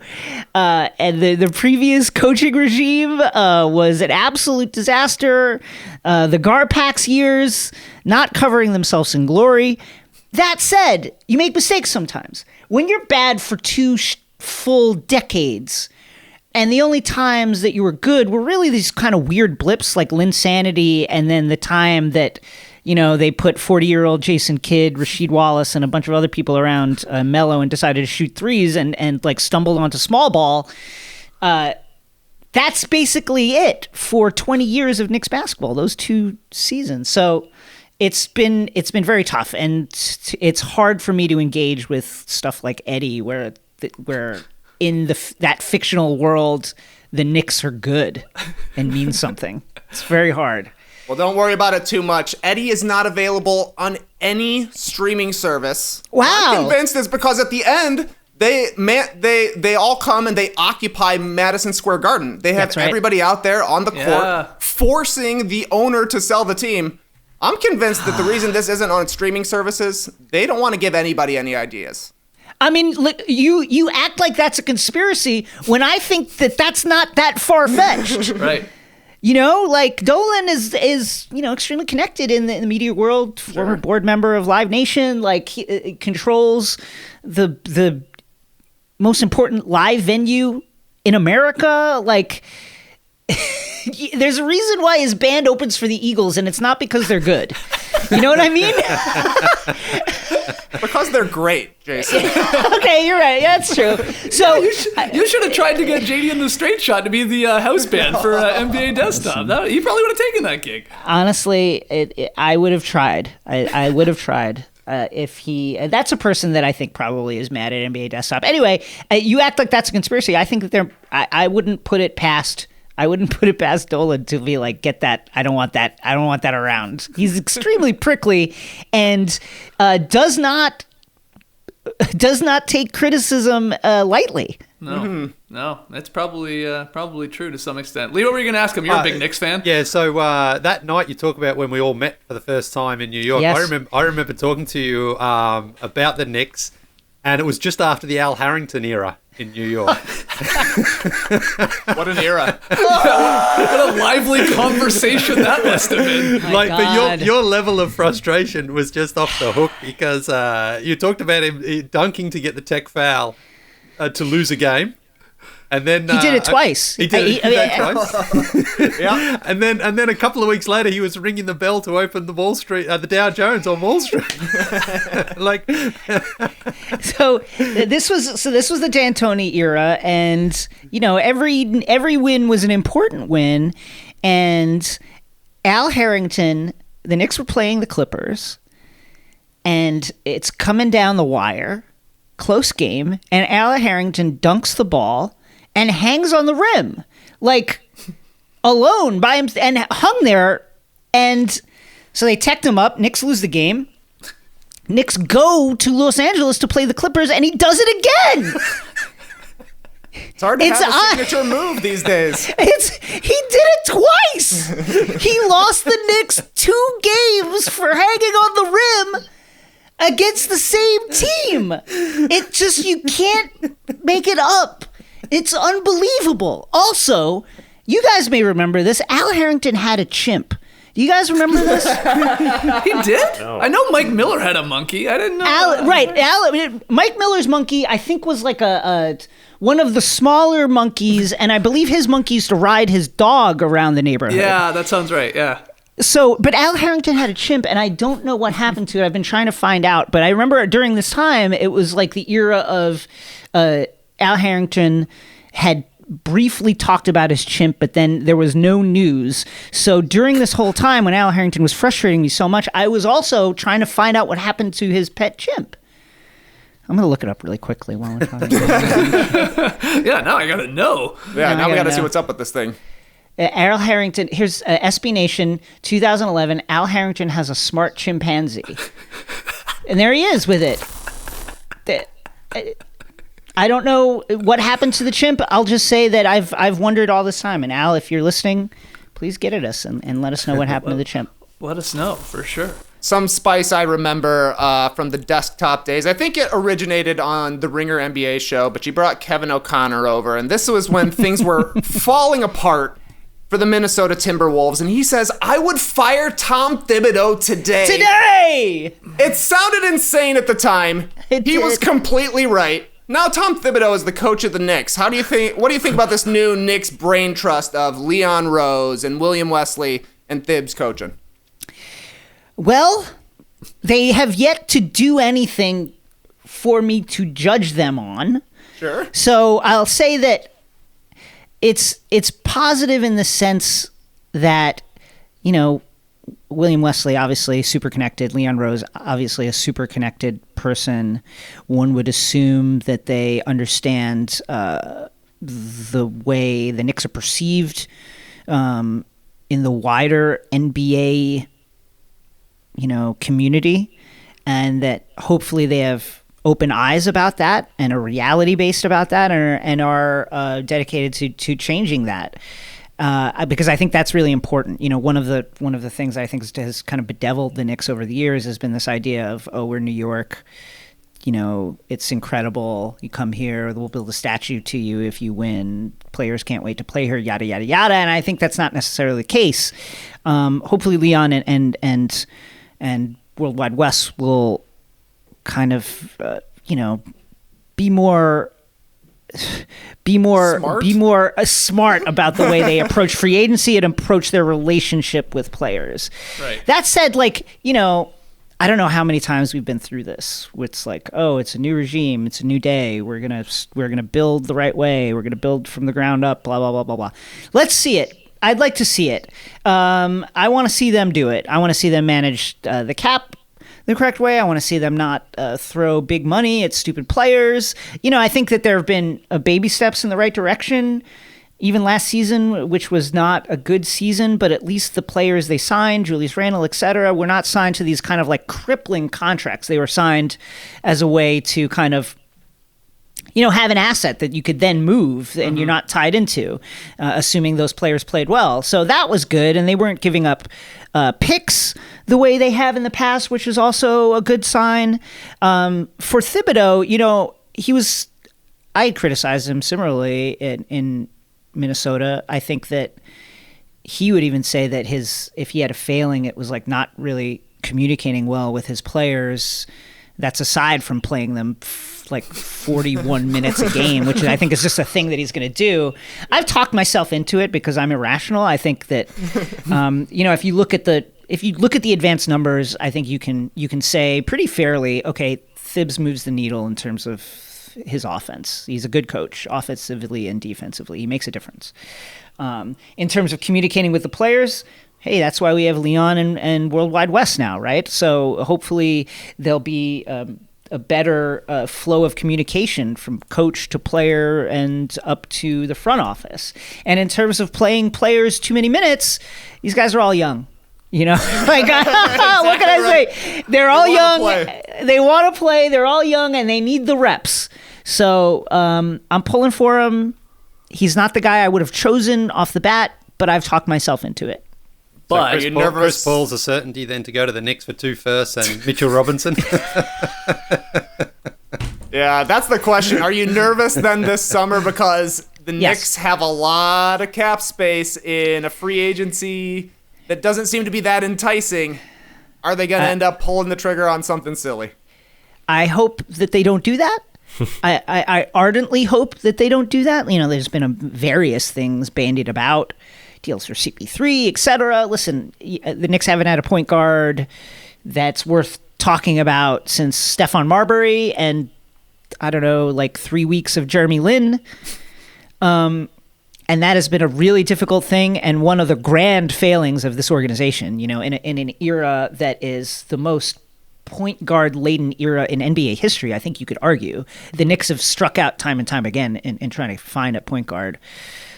and the previous coaching regime was an absolute disaster. The Garpax years not covering themselves in glory. That said, you make mistakes sometimes. When you're bad for two full decades, and the only times that you were good were really these kind of weird blips like Linsanity, and then the time that, you know, they put 40-year-old Jason Kidd, Rasheed Wallace, and a bunch of other people around Melo and decided to shoot threes and like stumbled onto small ball. That's basically it for 20 years of Knicks basketball, those 2 seasons. So it's been very tough, and it's hard for me to engage with stuff like Eddie, where in that fictional world, the Knicks are good and mean something. It's very hard. Well, don't worry about it too much. Eddie is not available on any streaming service. Wow. I'm convinced it's because at the end, they all come and they occupy Madison Square Garden. They have That's right. everybody out there on the court, forcing the owner to sell the team. I'm convinced that the reason this isn't on streaming services, they don't want to give anybody any ideas. I mean, look, you act like that's a conspiracy when I think that that's not that far-fetched. Right. You know, like Dolan is you know, extremely connected in the media world. Former board member of Live Nation, like he controls the most important live venue in America. Like, there's a reason why his band opens for the Eagles, and it's not because they're good. You know what I mean? Because they're great, Jason. Okay, you're right. Yeah, that's true. So You should have tried to get JD in the Straight Shot to be the house band for NBA Desktop. He probably would have taken that gig. honestly, I would have tried. I would have tried. If he, that's a person that I think probably is mad at NBA Desktop. Anyway, you act like that's a conspiracy. I think that I wouldn't put it past. I wouldn't put it past Dolan to be like, get that. I don't want that. I don't want that around. He's extremely prickly and does not take criticism lightly. No, that's probably true to some extent. Lee, what were you going to ask him? You're a big Knicks fan. Yeah, so that night you talk about when we all met for the first time in New York, Yes. I remember talking to you about the Knicks, and it was just after the Al Harrington era in New York. What an era. What a lively conversation that must have been. My God. But your level of frustration was just off the hook because you talked about him dunking to get the tech foul to lose a game. And then He did it twice. He did it twice. Yeah. And then a couple of weeks later, he was ringing the bell to open the the Dow Jones on Wall Street. Like, So this was the D'Antoni era, and you know, every win was an important win. And Al Harrington, the Knicks were playing the Clippers, and it's coming down the wire. close game, and Al Harrington dunks the ball and hangs on the rim, like alone by him, and hung there. And so they teched him up. Knicks lose the game. Knicks go to Los Angeles to play the Clippers, and he does it again. It's hard to have a signature move these days. He did it twice. He lost the Knicks 2 games for hanging on the rim against the same team. It just, you can't make it up. It's unbelievable. Also, you guys may remember this. Al Harrington had a chimp. Do you guys remember this? He did? No. I know Mike Miller had a monkey. I didn't know. Mike Miller's monkey, I think, was like a one of the smaller monkeys, and I believe his monkey used to ride his dog around the neighborhood. Yeah, that sounds right, yeah. So, but Al Harrington had a chimp, and I don't know what happened to it. I've been trying to find out, but I remember during this time, it was like the era of Al Harrington had briefly talked about his chimp, but then there was no news. So during this whole time when Al Harrington was frustrating me so much, I was also trying to find out what happened to his pet chimp. I'm going to look it up really quickly while we're talking about it. Yeah, now I got to know. Yeah, now we got to see what's up with this thing. Al Harrington, here's SB Nation, 2011, Al Harrington has a smart chimpanzee. And there he is with it. I don't know what happened to the chimp. I'll just say that I've wondered all this time. And Al, if you're listening, please get at us and let us know what happened to the chimp. Let us know, for sure. Some spice I remember from the desktop days. I think it originated on the Ringer NBA show, but she brought Kevin O'Connor over. And this was when things were falling apart for the Minnesota Timberwolves. And he says, I would fire Tom Thibodeau today. Today! It sounded insane at the time. He was completely right. Now Tom Thibodeau is the coach of the Knicks. What do you think about this new Knicks brain trust of Leon Rose and William Wesley and Thibs coaching? Well, they have yet to do anything for me to judge them on. Sure. So I'll say that it's positive in the sense that, William Wesley, obviously super connected. Leon Rose, obviously a super connected person. One would assume that they understand the way the Knicks are perceived in the wider NBA, community, and that hopefully they have open eyes about that and are reality based about that, and are dedicated to changing that. Because I think that's really important. One of the things I think has kind of bedeviled the Knicks over the years has been this idea of, we're New York, it's incredible. You come here, we'll build a statue to you if you win. Players can't wait to play here, yada yada yada. And I think that's not necessarily the case. Hopefully, Leon and Worldwide West will kind of be more smart about the way they approach free agency and approach their relationship with players. Right. That said, I don't know how many times we've been through this. It's like, it's a new regime, it's a new day. We're gonna build the right way. We're gonna build from the ground up. Blah blah blah blah blah. Let's see it. I'd like to see it. I want to see them do it. I want to see them manage the cap the correct way. I want to see them not throw big money at stupid players. I think that there have been baby steps in the right direction. Even last season, which was not a good season, but at least the players they signed, Julius Randle, et cetera, were not signed to these kind of like crippling contracts. They were signed as a way to kind of have an asset that you could then move and you're not tied into, assuming those players played well. So that was good, and they weren't giving up picks the way they have in the past, which is also a good sign. For Thibodeau, I had criticized him similarly in Minnesota. I think that he would even say that if he had a failing, it was like not really communicating well with his players. That's aside from playing them like 41 minutes a game, which I think is just a thing that he's going to do. I've talked myself into it because I'm irrational. I think that if you look at the advanced numbers, I think you can say pretty fairly, okay, Thibs moves the needle in terms of his offense. He's a good coach, offensively and defensively. He makes a difference. In terms of communicating with the players, hey, that's why we have Leon and Worldwide West now, right? So hopefully there'll be a better flow of communication from coach to player and up to the front office. And in terms of playing players too many minutes, these guys are all young. You know, like, what can I say? They're all young. They want to play. They're all young, and they need the reps. So I'm pulling for him. He's not the guy I would have chosen off the bat, but I've talked myself into it. But so Chris Paul's a certainty then to go to the Knicks for 2 firsts and Mitchell Robinson? Yeah, that's the question. Are you nervous then this summer because the Knicks have a lot of cap space in a free agency that doesn't seem to be that enticing? Are they going to end up pulling the trigger on something silly? I hope that they don't do that. I ardently hope that they don't do that. You know, there's been various things bandied about, deals for CP3, etc. Listen, the Knicks haven't had a point guard that's worth talking about since Stephon Marbury and, I don't know, like 3 weeks of Jeremy Lin. And that has been a really difficult thing and one of the grand failings of this organization, you know, in an era that is the most point guard laden era in NBA history. I think you could argue the Knicks have struck out time and time again in trying to find a point guard.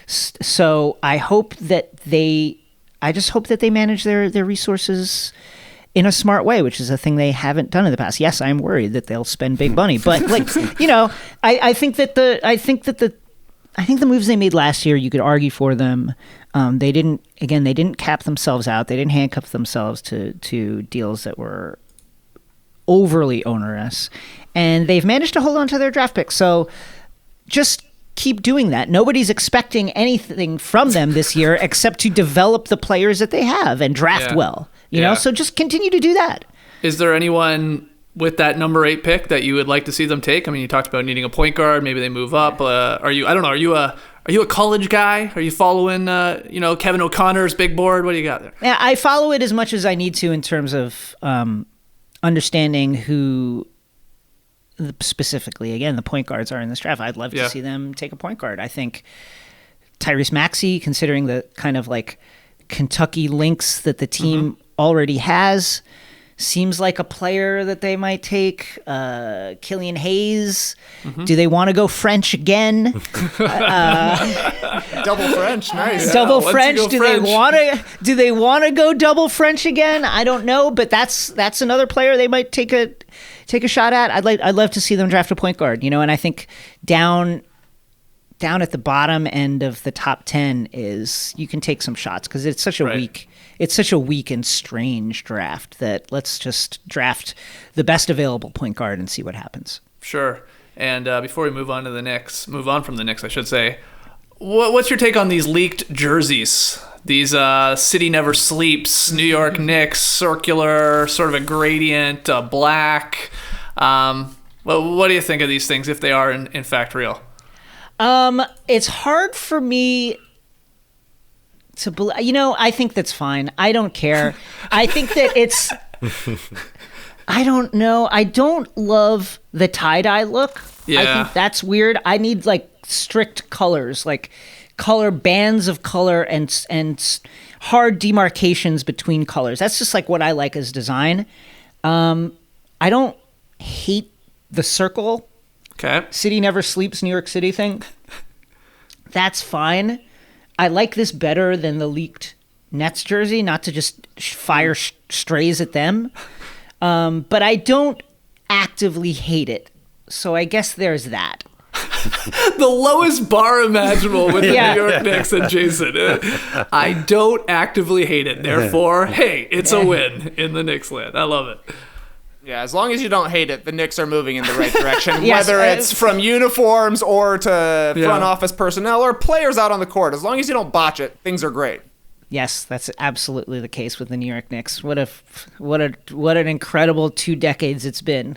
So I hope that I just hope that they manage their resources in a smart way, which is a thing they haven't done in the past. Yes, I'm worried that they'll spend big money, but like, you know, I think the moves they made last year, you could argue for them. They didn't cap themselves out. They didn't handcuff themselves to deals that were overly onerous, and they've managed to hold on to their draft picks. So just keep doing that. Nobody's expecting anything from them this year except to develop the players that they have and draft well. You know, so just continue to do that. Is there anyone with that number 8 pick that you would like to see them take? I mean, you talked about needing a point guard. Maybe they move up. Are you a college guy? Are you following, Kevin O'Connor's big board? What do you got there? Yeah, I follow it as much as I need to in terms of understanding who specifically, again, the point guards are in this draft. I'd love to see them take a point guard. I think Tyrese Maxey, considering the kind of like Kentucky links that the team already has, seems like a player that they might take. Killian Hayes. Do they want to go French again? Double French, nice. Double French. Do they want to go double French again? I don't know, but that's another player they might take a shot at. I'd love to see them draft a point guard. You know, and I think down at the bottom end of the top 10 is you can take some shots because it's such a weak and strange draft that let's just draft the best available point guard and see what happens. Sure. And before we move on from the Knicks, I should say, what's your take on these leaked jerseys? These City Never Sleeps, New York Knicks, circular, sort of a gradient, black. What do you think of these things if they are in fact real? It's hard for me to believe. You know, I think that's fine. I don't care. I think that it's. I don't know. I don't love the tie-dye look. Yeah. I think that's weird. I need like strict colors, like color bands of color and hard demarcations between colors. That's just like what I like as design. I don't hate the circle. Okay. City Never Sleeps, New York City thing. That's fine. I like this better than the leaked Nets jersey, not to just fire strays at them. But I don't actively hate it. So I guess there's that. The lowest bar imaginable with the New York Knicks and Jason. I don't actively hate it. Therefore, hey, it's a win in the Knicks land. I love it. Yeah, as long as you don't hate it, the Knicks are moving in the right direction, whether it's from uniforms or to front office personnel or players out on the court. As long as you don't botch it, things are great. Yes, that's absolutely the case with the New York Knicks. What an incredible 2 decades it's been.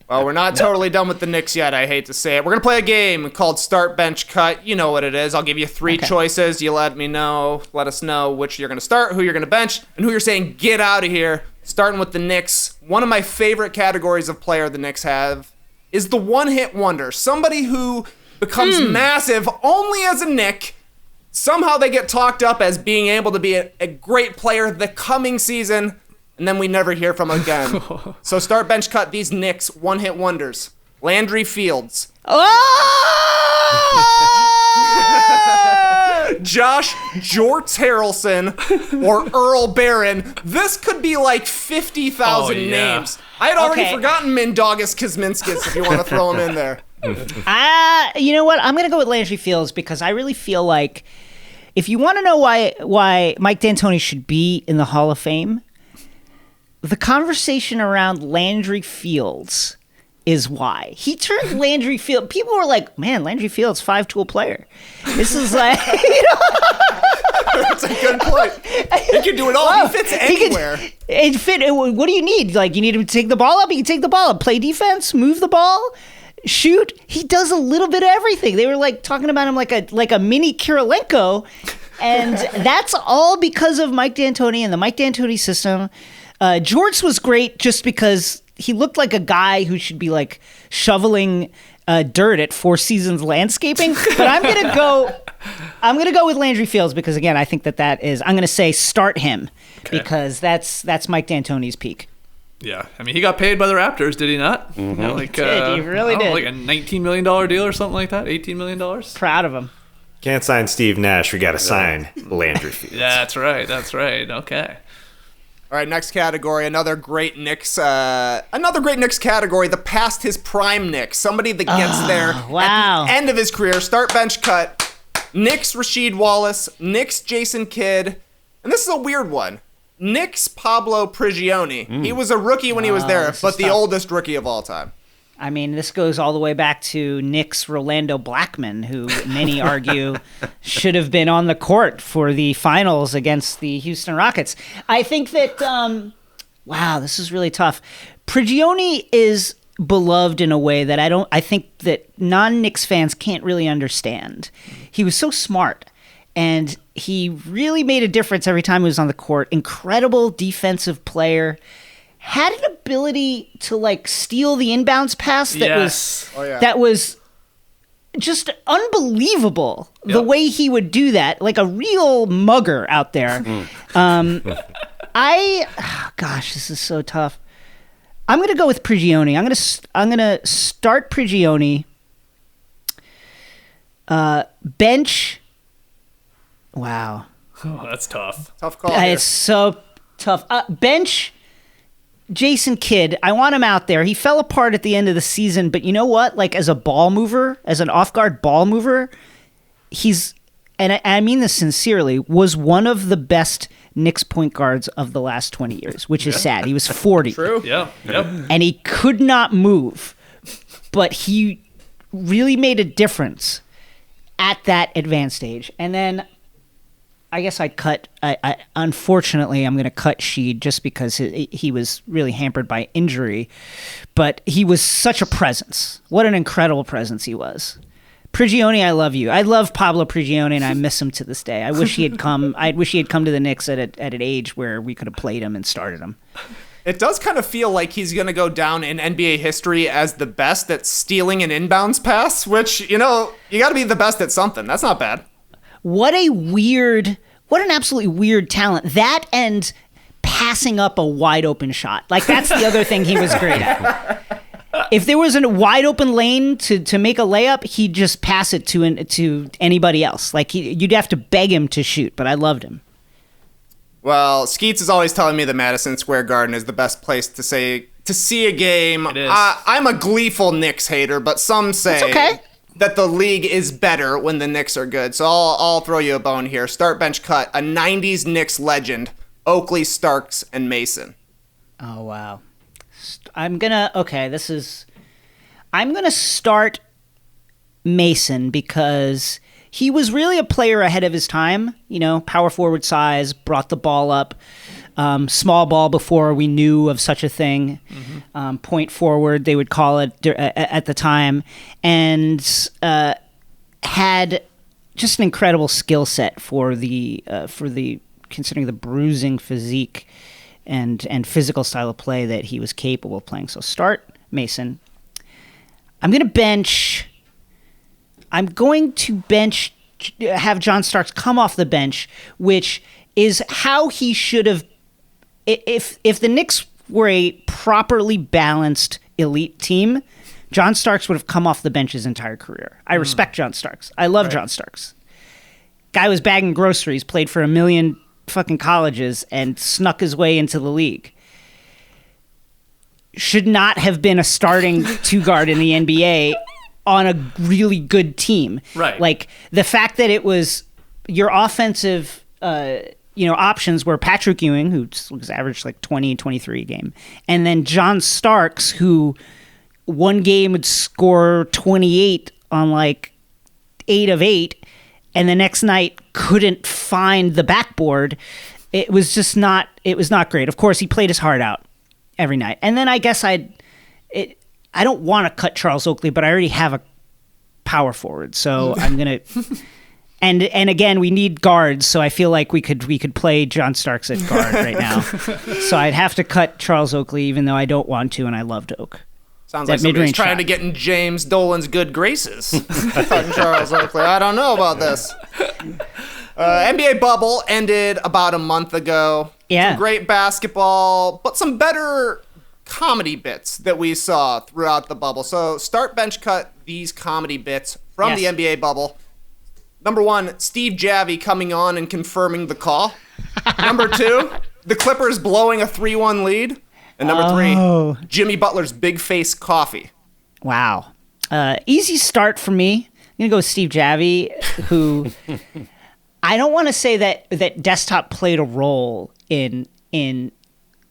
Well, we're not totally done with the Knicks yet, I hate to say it. We're going to play a game called Start, Bench, Cut. You know what it is. I'll give you 3 choices. You let us know which you're going to start, who you're going to bench, and who you're saying, get out of here. Starting with the Knicks, one of my favorite categories of player the Knicks have is the one-hit wonder. Somebody who becomes massive only as a Knick. Somehow they get talked up as being able to be a great player the coming season. and then we never hear from him again. So start, bench, cut these Knicks one-hit wonders. Landry Fields. Josh Jorts Harrelson or Earl Barron. This could be like 50,000 names. I had already forgotten Mindaugas Kuzminskis if you want to throw him in there. You know what? I'm going to go with Landry Fields because I really feel like if you want to know why Mike D'Antoni should be in the Hall of Fame, the conversation around Landry Fields is why. He turned Landry Fields. People were like, man, Landry Fields, 5-tool player. This is like, That's a good point. He can do it all. He fits anywhere. What do you need? Like, you need him to take the ball up? He can take the ball up. Play defense, move the ball, shoot. He does a little bit of everything. They were like talking about him like a mini Kirilenko. And that's all because of Mike D'Antoni and the Mike D'Antoni system. Jorts was great just because he looked like a guy who should be like shoveling dirt at Four Seasons Landscaping. But I'm gonna go with Landry Fields because again, I think that is. I'm gonna say start him because that's Mike D'Antoni's peak. Yeah, I mean he got paid by the Raptors, did he not? He really did. Like a $19 million deal or something like that. $18 million. Proud of him. Can't sign Steve Nash. We got to sign Landry Fields. That's right. Okay. All right, next category, another great Knicks category, the past his prime Knicks, somebody that gets there at the end of his career. Start, bench, cut. Knicks Rasheed Wallace, Knicks Jason Kidd, and this is a weird one. Knicks Pablo Prigioni. He was a rookie when he was there, but the oldest rookie of all time. I mean, this goes all the way back to Knicks Rolando Blackman, who many argue should have been on the court for the finals against the Houston Rockets. I think that, this is really tough. Prigioni is beloved in a way that I think that non-Knicks fans can't really understand. He was so smart, and he really made a difference every time he was on the court. Incredible defensive player. Had an ability to like steal the inbounds pass that was just unbelievable. Yep. The way he would do that, like a real mugger out there. This is so tough. I'm gonna go with Prigioni. I'm gonna start Prigioni. Bench. Wow. Oh, that's tough. Tough call. It's so tough. Bench. Jason Kidd, I want him out there. He fell apart at the end of the season, but you know what? Like as a ball mover, as an off-guard ball mover, he's, and I mean this sincerely, was one of the best Knicks point guards of the last 20 years, which is sad. He was 40. True. Yeah. Yep. And he could not move, but he really made a difference at that advanced stage. And then I guess unfortunately, I'm going to cut Sheed just because he was really hampered by injury. But he was such a presence. What an incredible presence he was. Prigioni, I love you. I love Pablo Prigioni, and I miss him to this day. I wish he had come. I wish he had come to the Knicks at an age where we could have played him and started him. It does kind of feel like he's going to go down in NBA history as the best at stealing an inbounds pass, which, you got to be the best at something. That's not bad. What an absolutely weird talent. That and passing up a wide open shot. Like that's the other thing he was great at. If there was a wide open lane to make a layup, he'd just pass it to anybody else. Like you'd have to beg him to shoot, but I loved him. Well, Skeets is always telling me that Madison Square Garden is the best place to see a game. It is. I'm a gleeful Knicks hater, but some say that the league is better when the Knicks are good. So I'll throw you a bone here. Start, bench, cut. A 90s Knicks legend. Oakley, Starks, and Mason. Oh, wow. I'm going to start Mason because he was really a player ahead of his time. Power forward size, brought the ball up. Small ball before we knew of such a thing. Mm-hmm. Point forward, they would call it at the time. And had just an incredible skill set for the considering the bruising physique and physical style of play that he was capable of playing. So start Mason. I'm going to bench, have John Starks come off the bench, which is how he should have if the Knicks were a properly balanced elite team, John Starks would have come off the bench his entire career. I respect John Starks. I love John Starks. Guy was bagging groceries, played for a million fucking colleges, and snuck his way into the league. Should not have been a starting two guard in the NBA on a really good team. Right. Like the fact that it was your offensive, options were Patrick Ewing, who was averaged like 20 and 23 a game, and then John Starks, who one game would score 28 on like 8 of 8, and the next night couldn't find the backboard. It was not great. Of course, he played his heart out every night. And then I guess I don't want to cut Charles Oakley, but I already have a power forward, so I'm going to and again, we need guards, so I feel like we could play John Starks at guard right now. So I'd have to cut Charles Oakley, even though I don't want to, and I loved Oak. Sounds like somebody's trying to get in James Dolan's good graces. Cutting Charles Oakley. I don't know about this. NBA bubble ended about a month ago. Yeah. Some great basketball, but some better comedy bits that we saw throughout the bubble. So start, bench, cut these comedy bits from the NBA bubble. Number 1, Steve Javie coming on and confirming the call. Number 2, the Clippers blowing a 3-1 lead. And number 3, Jimmy Butler's big face coffee. Wow. Easy start for me. I'm going to go with Steve Javie, who I don't want to say that Desktop played a role in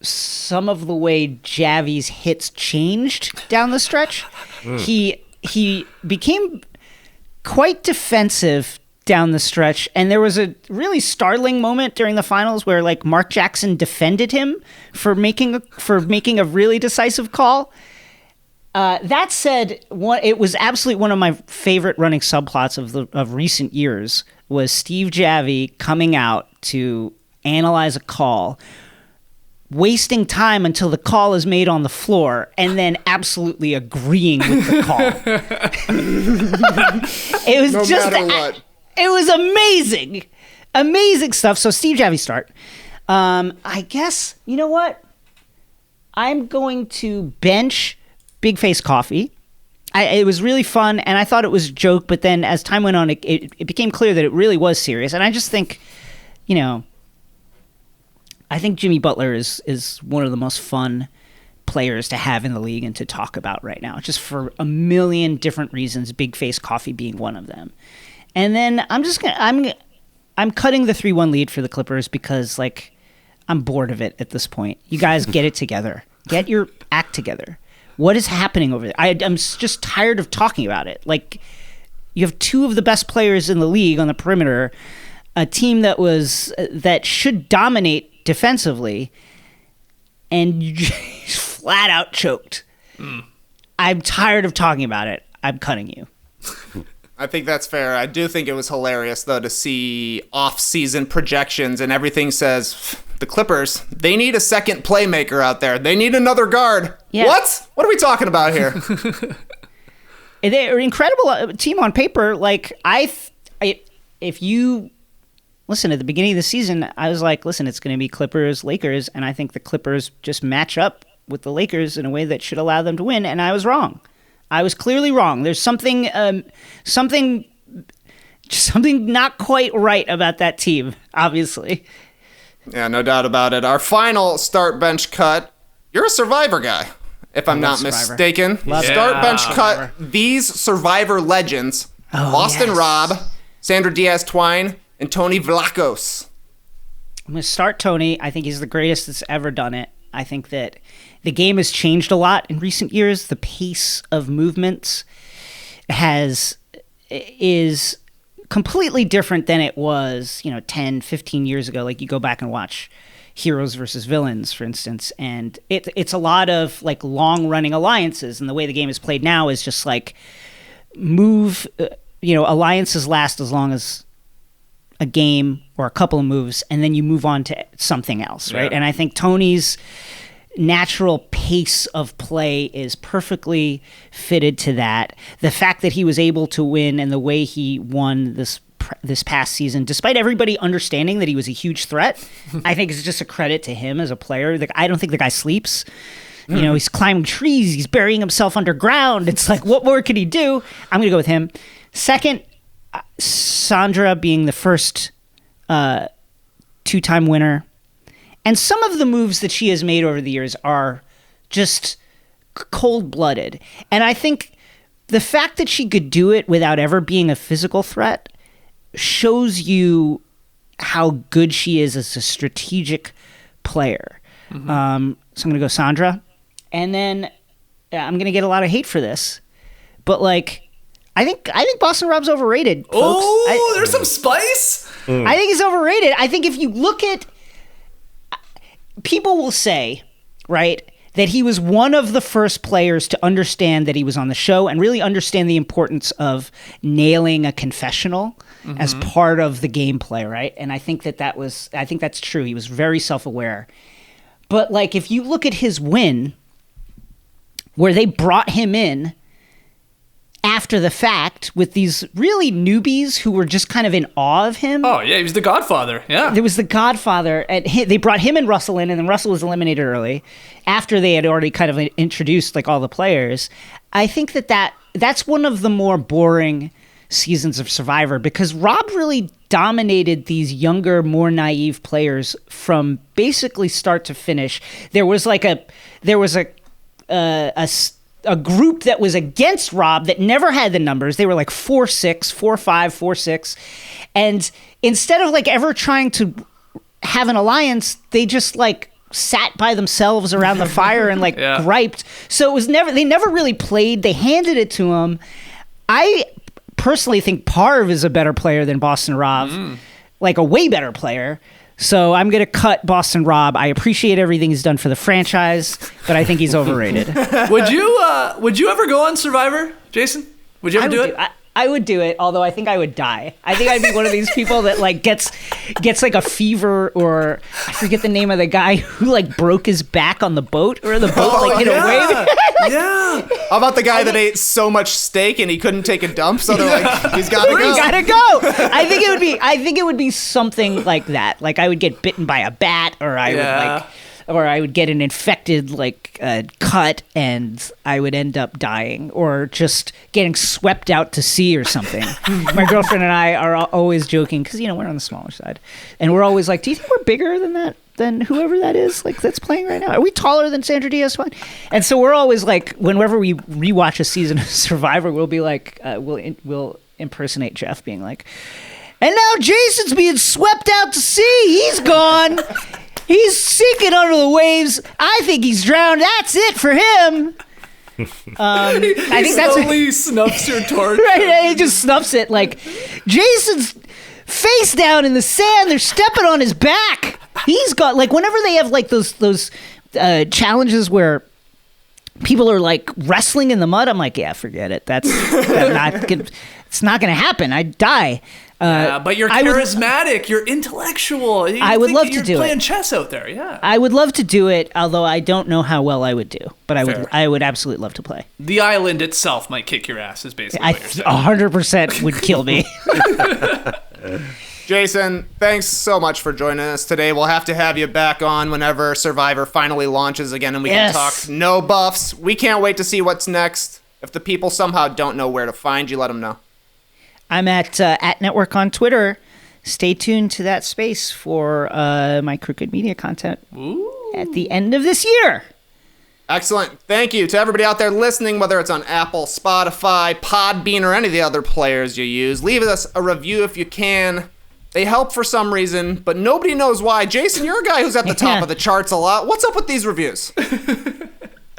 some of the way Javie's hits changed down the stretch. He became quite defensive down the stretch, and there was a really startling moment during the finals where like Mark Jackson defended him for making a really decisive call. That said, it was absolutely one of my favorite running subplots of recent years was Steve Javie coming out to analyze a call, wasting time until the call is made on the floor, and then absolutely agreeing with the call. It was it was amazing. Amazing stuff. So Steve Javie start. I guess, you know what? I'm going to bench Big Face Coffee. It was really fun, and I thought it was a joke, but then as time went on, it became clear that it really was serious. And I just think, I think Jimmy Butler is one of the most fun players to have in the league and to talk about right now, just for a million different reasons, Big Face Coffee being one of them. And then I'm cutting the 3-1 lead for the Clippers because like I'm bored of it at this point. You guys get it together. Get your act together. What is happening over there? I'm just tired of talking about it. Like, you have 2 of the best players in the league on the perimeter, a team that should dominate defensively, and you just flat out choked. I'm tired of talking about it. I'm cutting you. I think that's fair. I do think it was hilarious, though, to see off-season projections and everything says the Clippers, they need a second playmaker out there. They need another guard. Yeah. What? What are we talking about here? They're an incredible team on paper. Like, if you listen, at the beginning of the season, I was like, listen, it's going to be Clippers, Lakers, and I think the Clippers just match up with the Lakers in a way that should allow them to win, and I was wrong. I was clearly wrong. There's something not quite right about that team, obviously. Yeah, no doubt about it. Our final start bench cut. You're a Survivor guy, if I'm not mistaken. Start bench cut. These Survivor legends: Boston Rob, Sandra Diaz-Twine, and Tony Vlachos. I'm going to start Tony. I think he's the greatest that's ever done it. I think that the game has changed a lot in recent years. The pace of movements is completely different than it was, 10, 15 years ago. Like, you go back and watch Heroes versus Villains, for instance, and it's a lot of like long-running alliances, and the way the game is played now is just like alliances last as long as a game or a couple of moves, and then you move on to something else, right? Yeah. And I think Tony's natural pace of play is perfectly fitted to that. The fact that he was able to win and the way he won this this past season, despite everybody understanding that he was a huge threat. I think it's just a credit to him as a player. Like, I don't think the guy sleeps. You know, he's climbing trees. He's burying himself underground. It's like, what more could he do? I'm going to go with him. Second, Sandra being the first two-time winner. And some of the moves that she has made over the years are just cold-blooded. And I think the fact that she could do it without ever being a physical threat shows you how good she is as a strategic player. So I'm going to go Sandra. And then I'm going to get a lot of hate for this. But, like, I think Boston Rob's overrated, folks. Oh, there's some spice? I think he's overrated. I think if you look at... People will say, right, that he was one of the first players to understand that he was on the show and really understand the importance of nailing a confessional as part of the gameplay, right? And I think I think that's true. He was very self-aware. But, like, if you look at his win, where they brought him in after the fact with these really newbies who were just kind of in awe of him. Oh, yeah, he was the Godfather. Yeah. There was the Godfather. And they brought him and Russell in, and then Russell was eliminated early after they had already kind of introduced, like, all the players. I think that's one of the more boring seasons of Survivor because Rob really dominated these younger, more naive players from basically start to finish. There was a group that was against Rob that never had the numbers. They were like 4-6, 4-5, 4-6. And instead of, like, ever trying to have an alliance, they just, like, sat by themselves around the fire and, like, griped. So they never really played. They handed it to him. I personally think Parv is a better player than Boston Rob, like a way better player. So I'm going to cut Boston Rob. I appreciate everything he's done for the franchise, but I think he's overrated. Would you ever go on Survivor, Jason? Would you ever do it? I would do it, although I think I would die. I think I'd be one of these people that, like, gets like a fever, or I forget the name of the guy who, like, broke his back on the boat, or the boat hit a wave. Yeah. How about the guy that ate so much steak and he couldn't take a dump, so they're like, he's got to go. He's got to go. I think it would be something like that. Like, I would get bitten by a bat, or I would get an infected, like, cut, and I would end up dying, or just getting swept out to sea or something. My girlfriend and I are always joking, because, you know, we're on the smaller side, and we're always like, do you think we're bigger than that? Than whoever that is, like, that's playing right now? Are we taller than Sandra Diaz-Juan? And so we're always like, whenever we rewatch a season of Survivor, we'll be like, we'll impersonate Jeff being like, and now Jason's being swept out to sea. He's gone. He's sinking under the waves. I think he's drowned. That's it for him. I think that's slowly snuffs your torch. Right, he just snuffs it. Like, Jason's face down in the sand. They're stepping on his back. He's got, like, whenever they have, like, those challenges where people are, like, wrestling in the mud, I'm like, yeah, forget it. That's not good. It's not going to happen. I'd die. But you're charismatic. You're intellectual. I would love to do it. You're playing chess out there, yeah. I would love to do it, although I don't know how well I would do. But I would absolutely love to play. The island itself might kick your ass, is basically what you're saying. 100% would kill me. Jason, thanks so much for joining us today. We'll have to have you back on whenever Survivor finally launches again, and we can talk no buffs. We can't wait to see what's next. If the people somehow don't know where to find you, let them know. I'm at Network on Twitter. Stay tuned to that space for my Crooked Media content at the end of this year. Excellent. Thank you to everybody out there listening, whether it's on Apple, Spotify, Podbean, or any of the other players you use. Leave us a review if you can. They help for some reason, but nobody knows why. Jason, you're a guy who's at the top of the charts a lot. What's up with these reviews?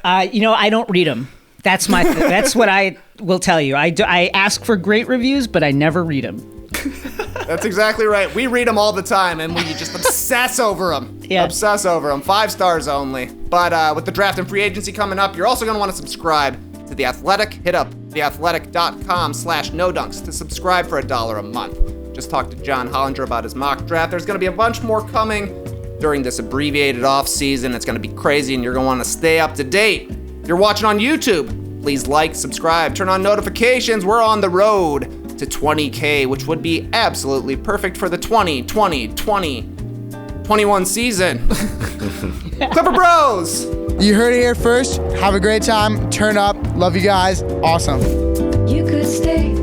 I don't read them. That's that's what I will tell you. I ask for great reviews, but I never read them. That's exactly right. We read them all the time, and we just obsess over them. Yeah. Obsess over them. 5 stars only. But with the draft and free agency coming up, you're also going to want to subscribe to The Athletic. Hit up theathletic.com/nodunks to subscribe for $1 a month. Just talked to John Hollinger about his mock draft. There's going to be a bunch more coming during this abbreviated off season. It's going to be crazy, and you're going to want to stay up to date. If you're watching on YouTube, please like, subscribe, turn on notifications. We're on the road to 20K, which would be absolutely perfect for the 2020-21 season. Clipper Bros! You heard it here first. Have a great time. Turn up. Love you guys. Awesome. You could stay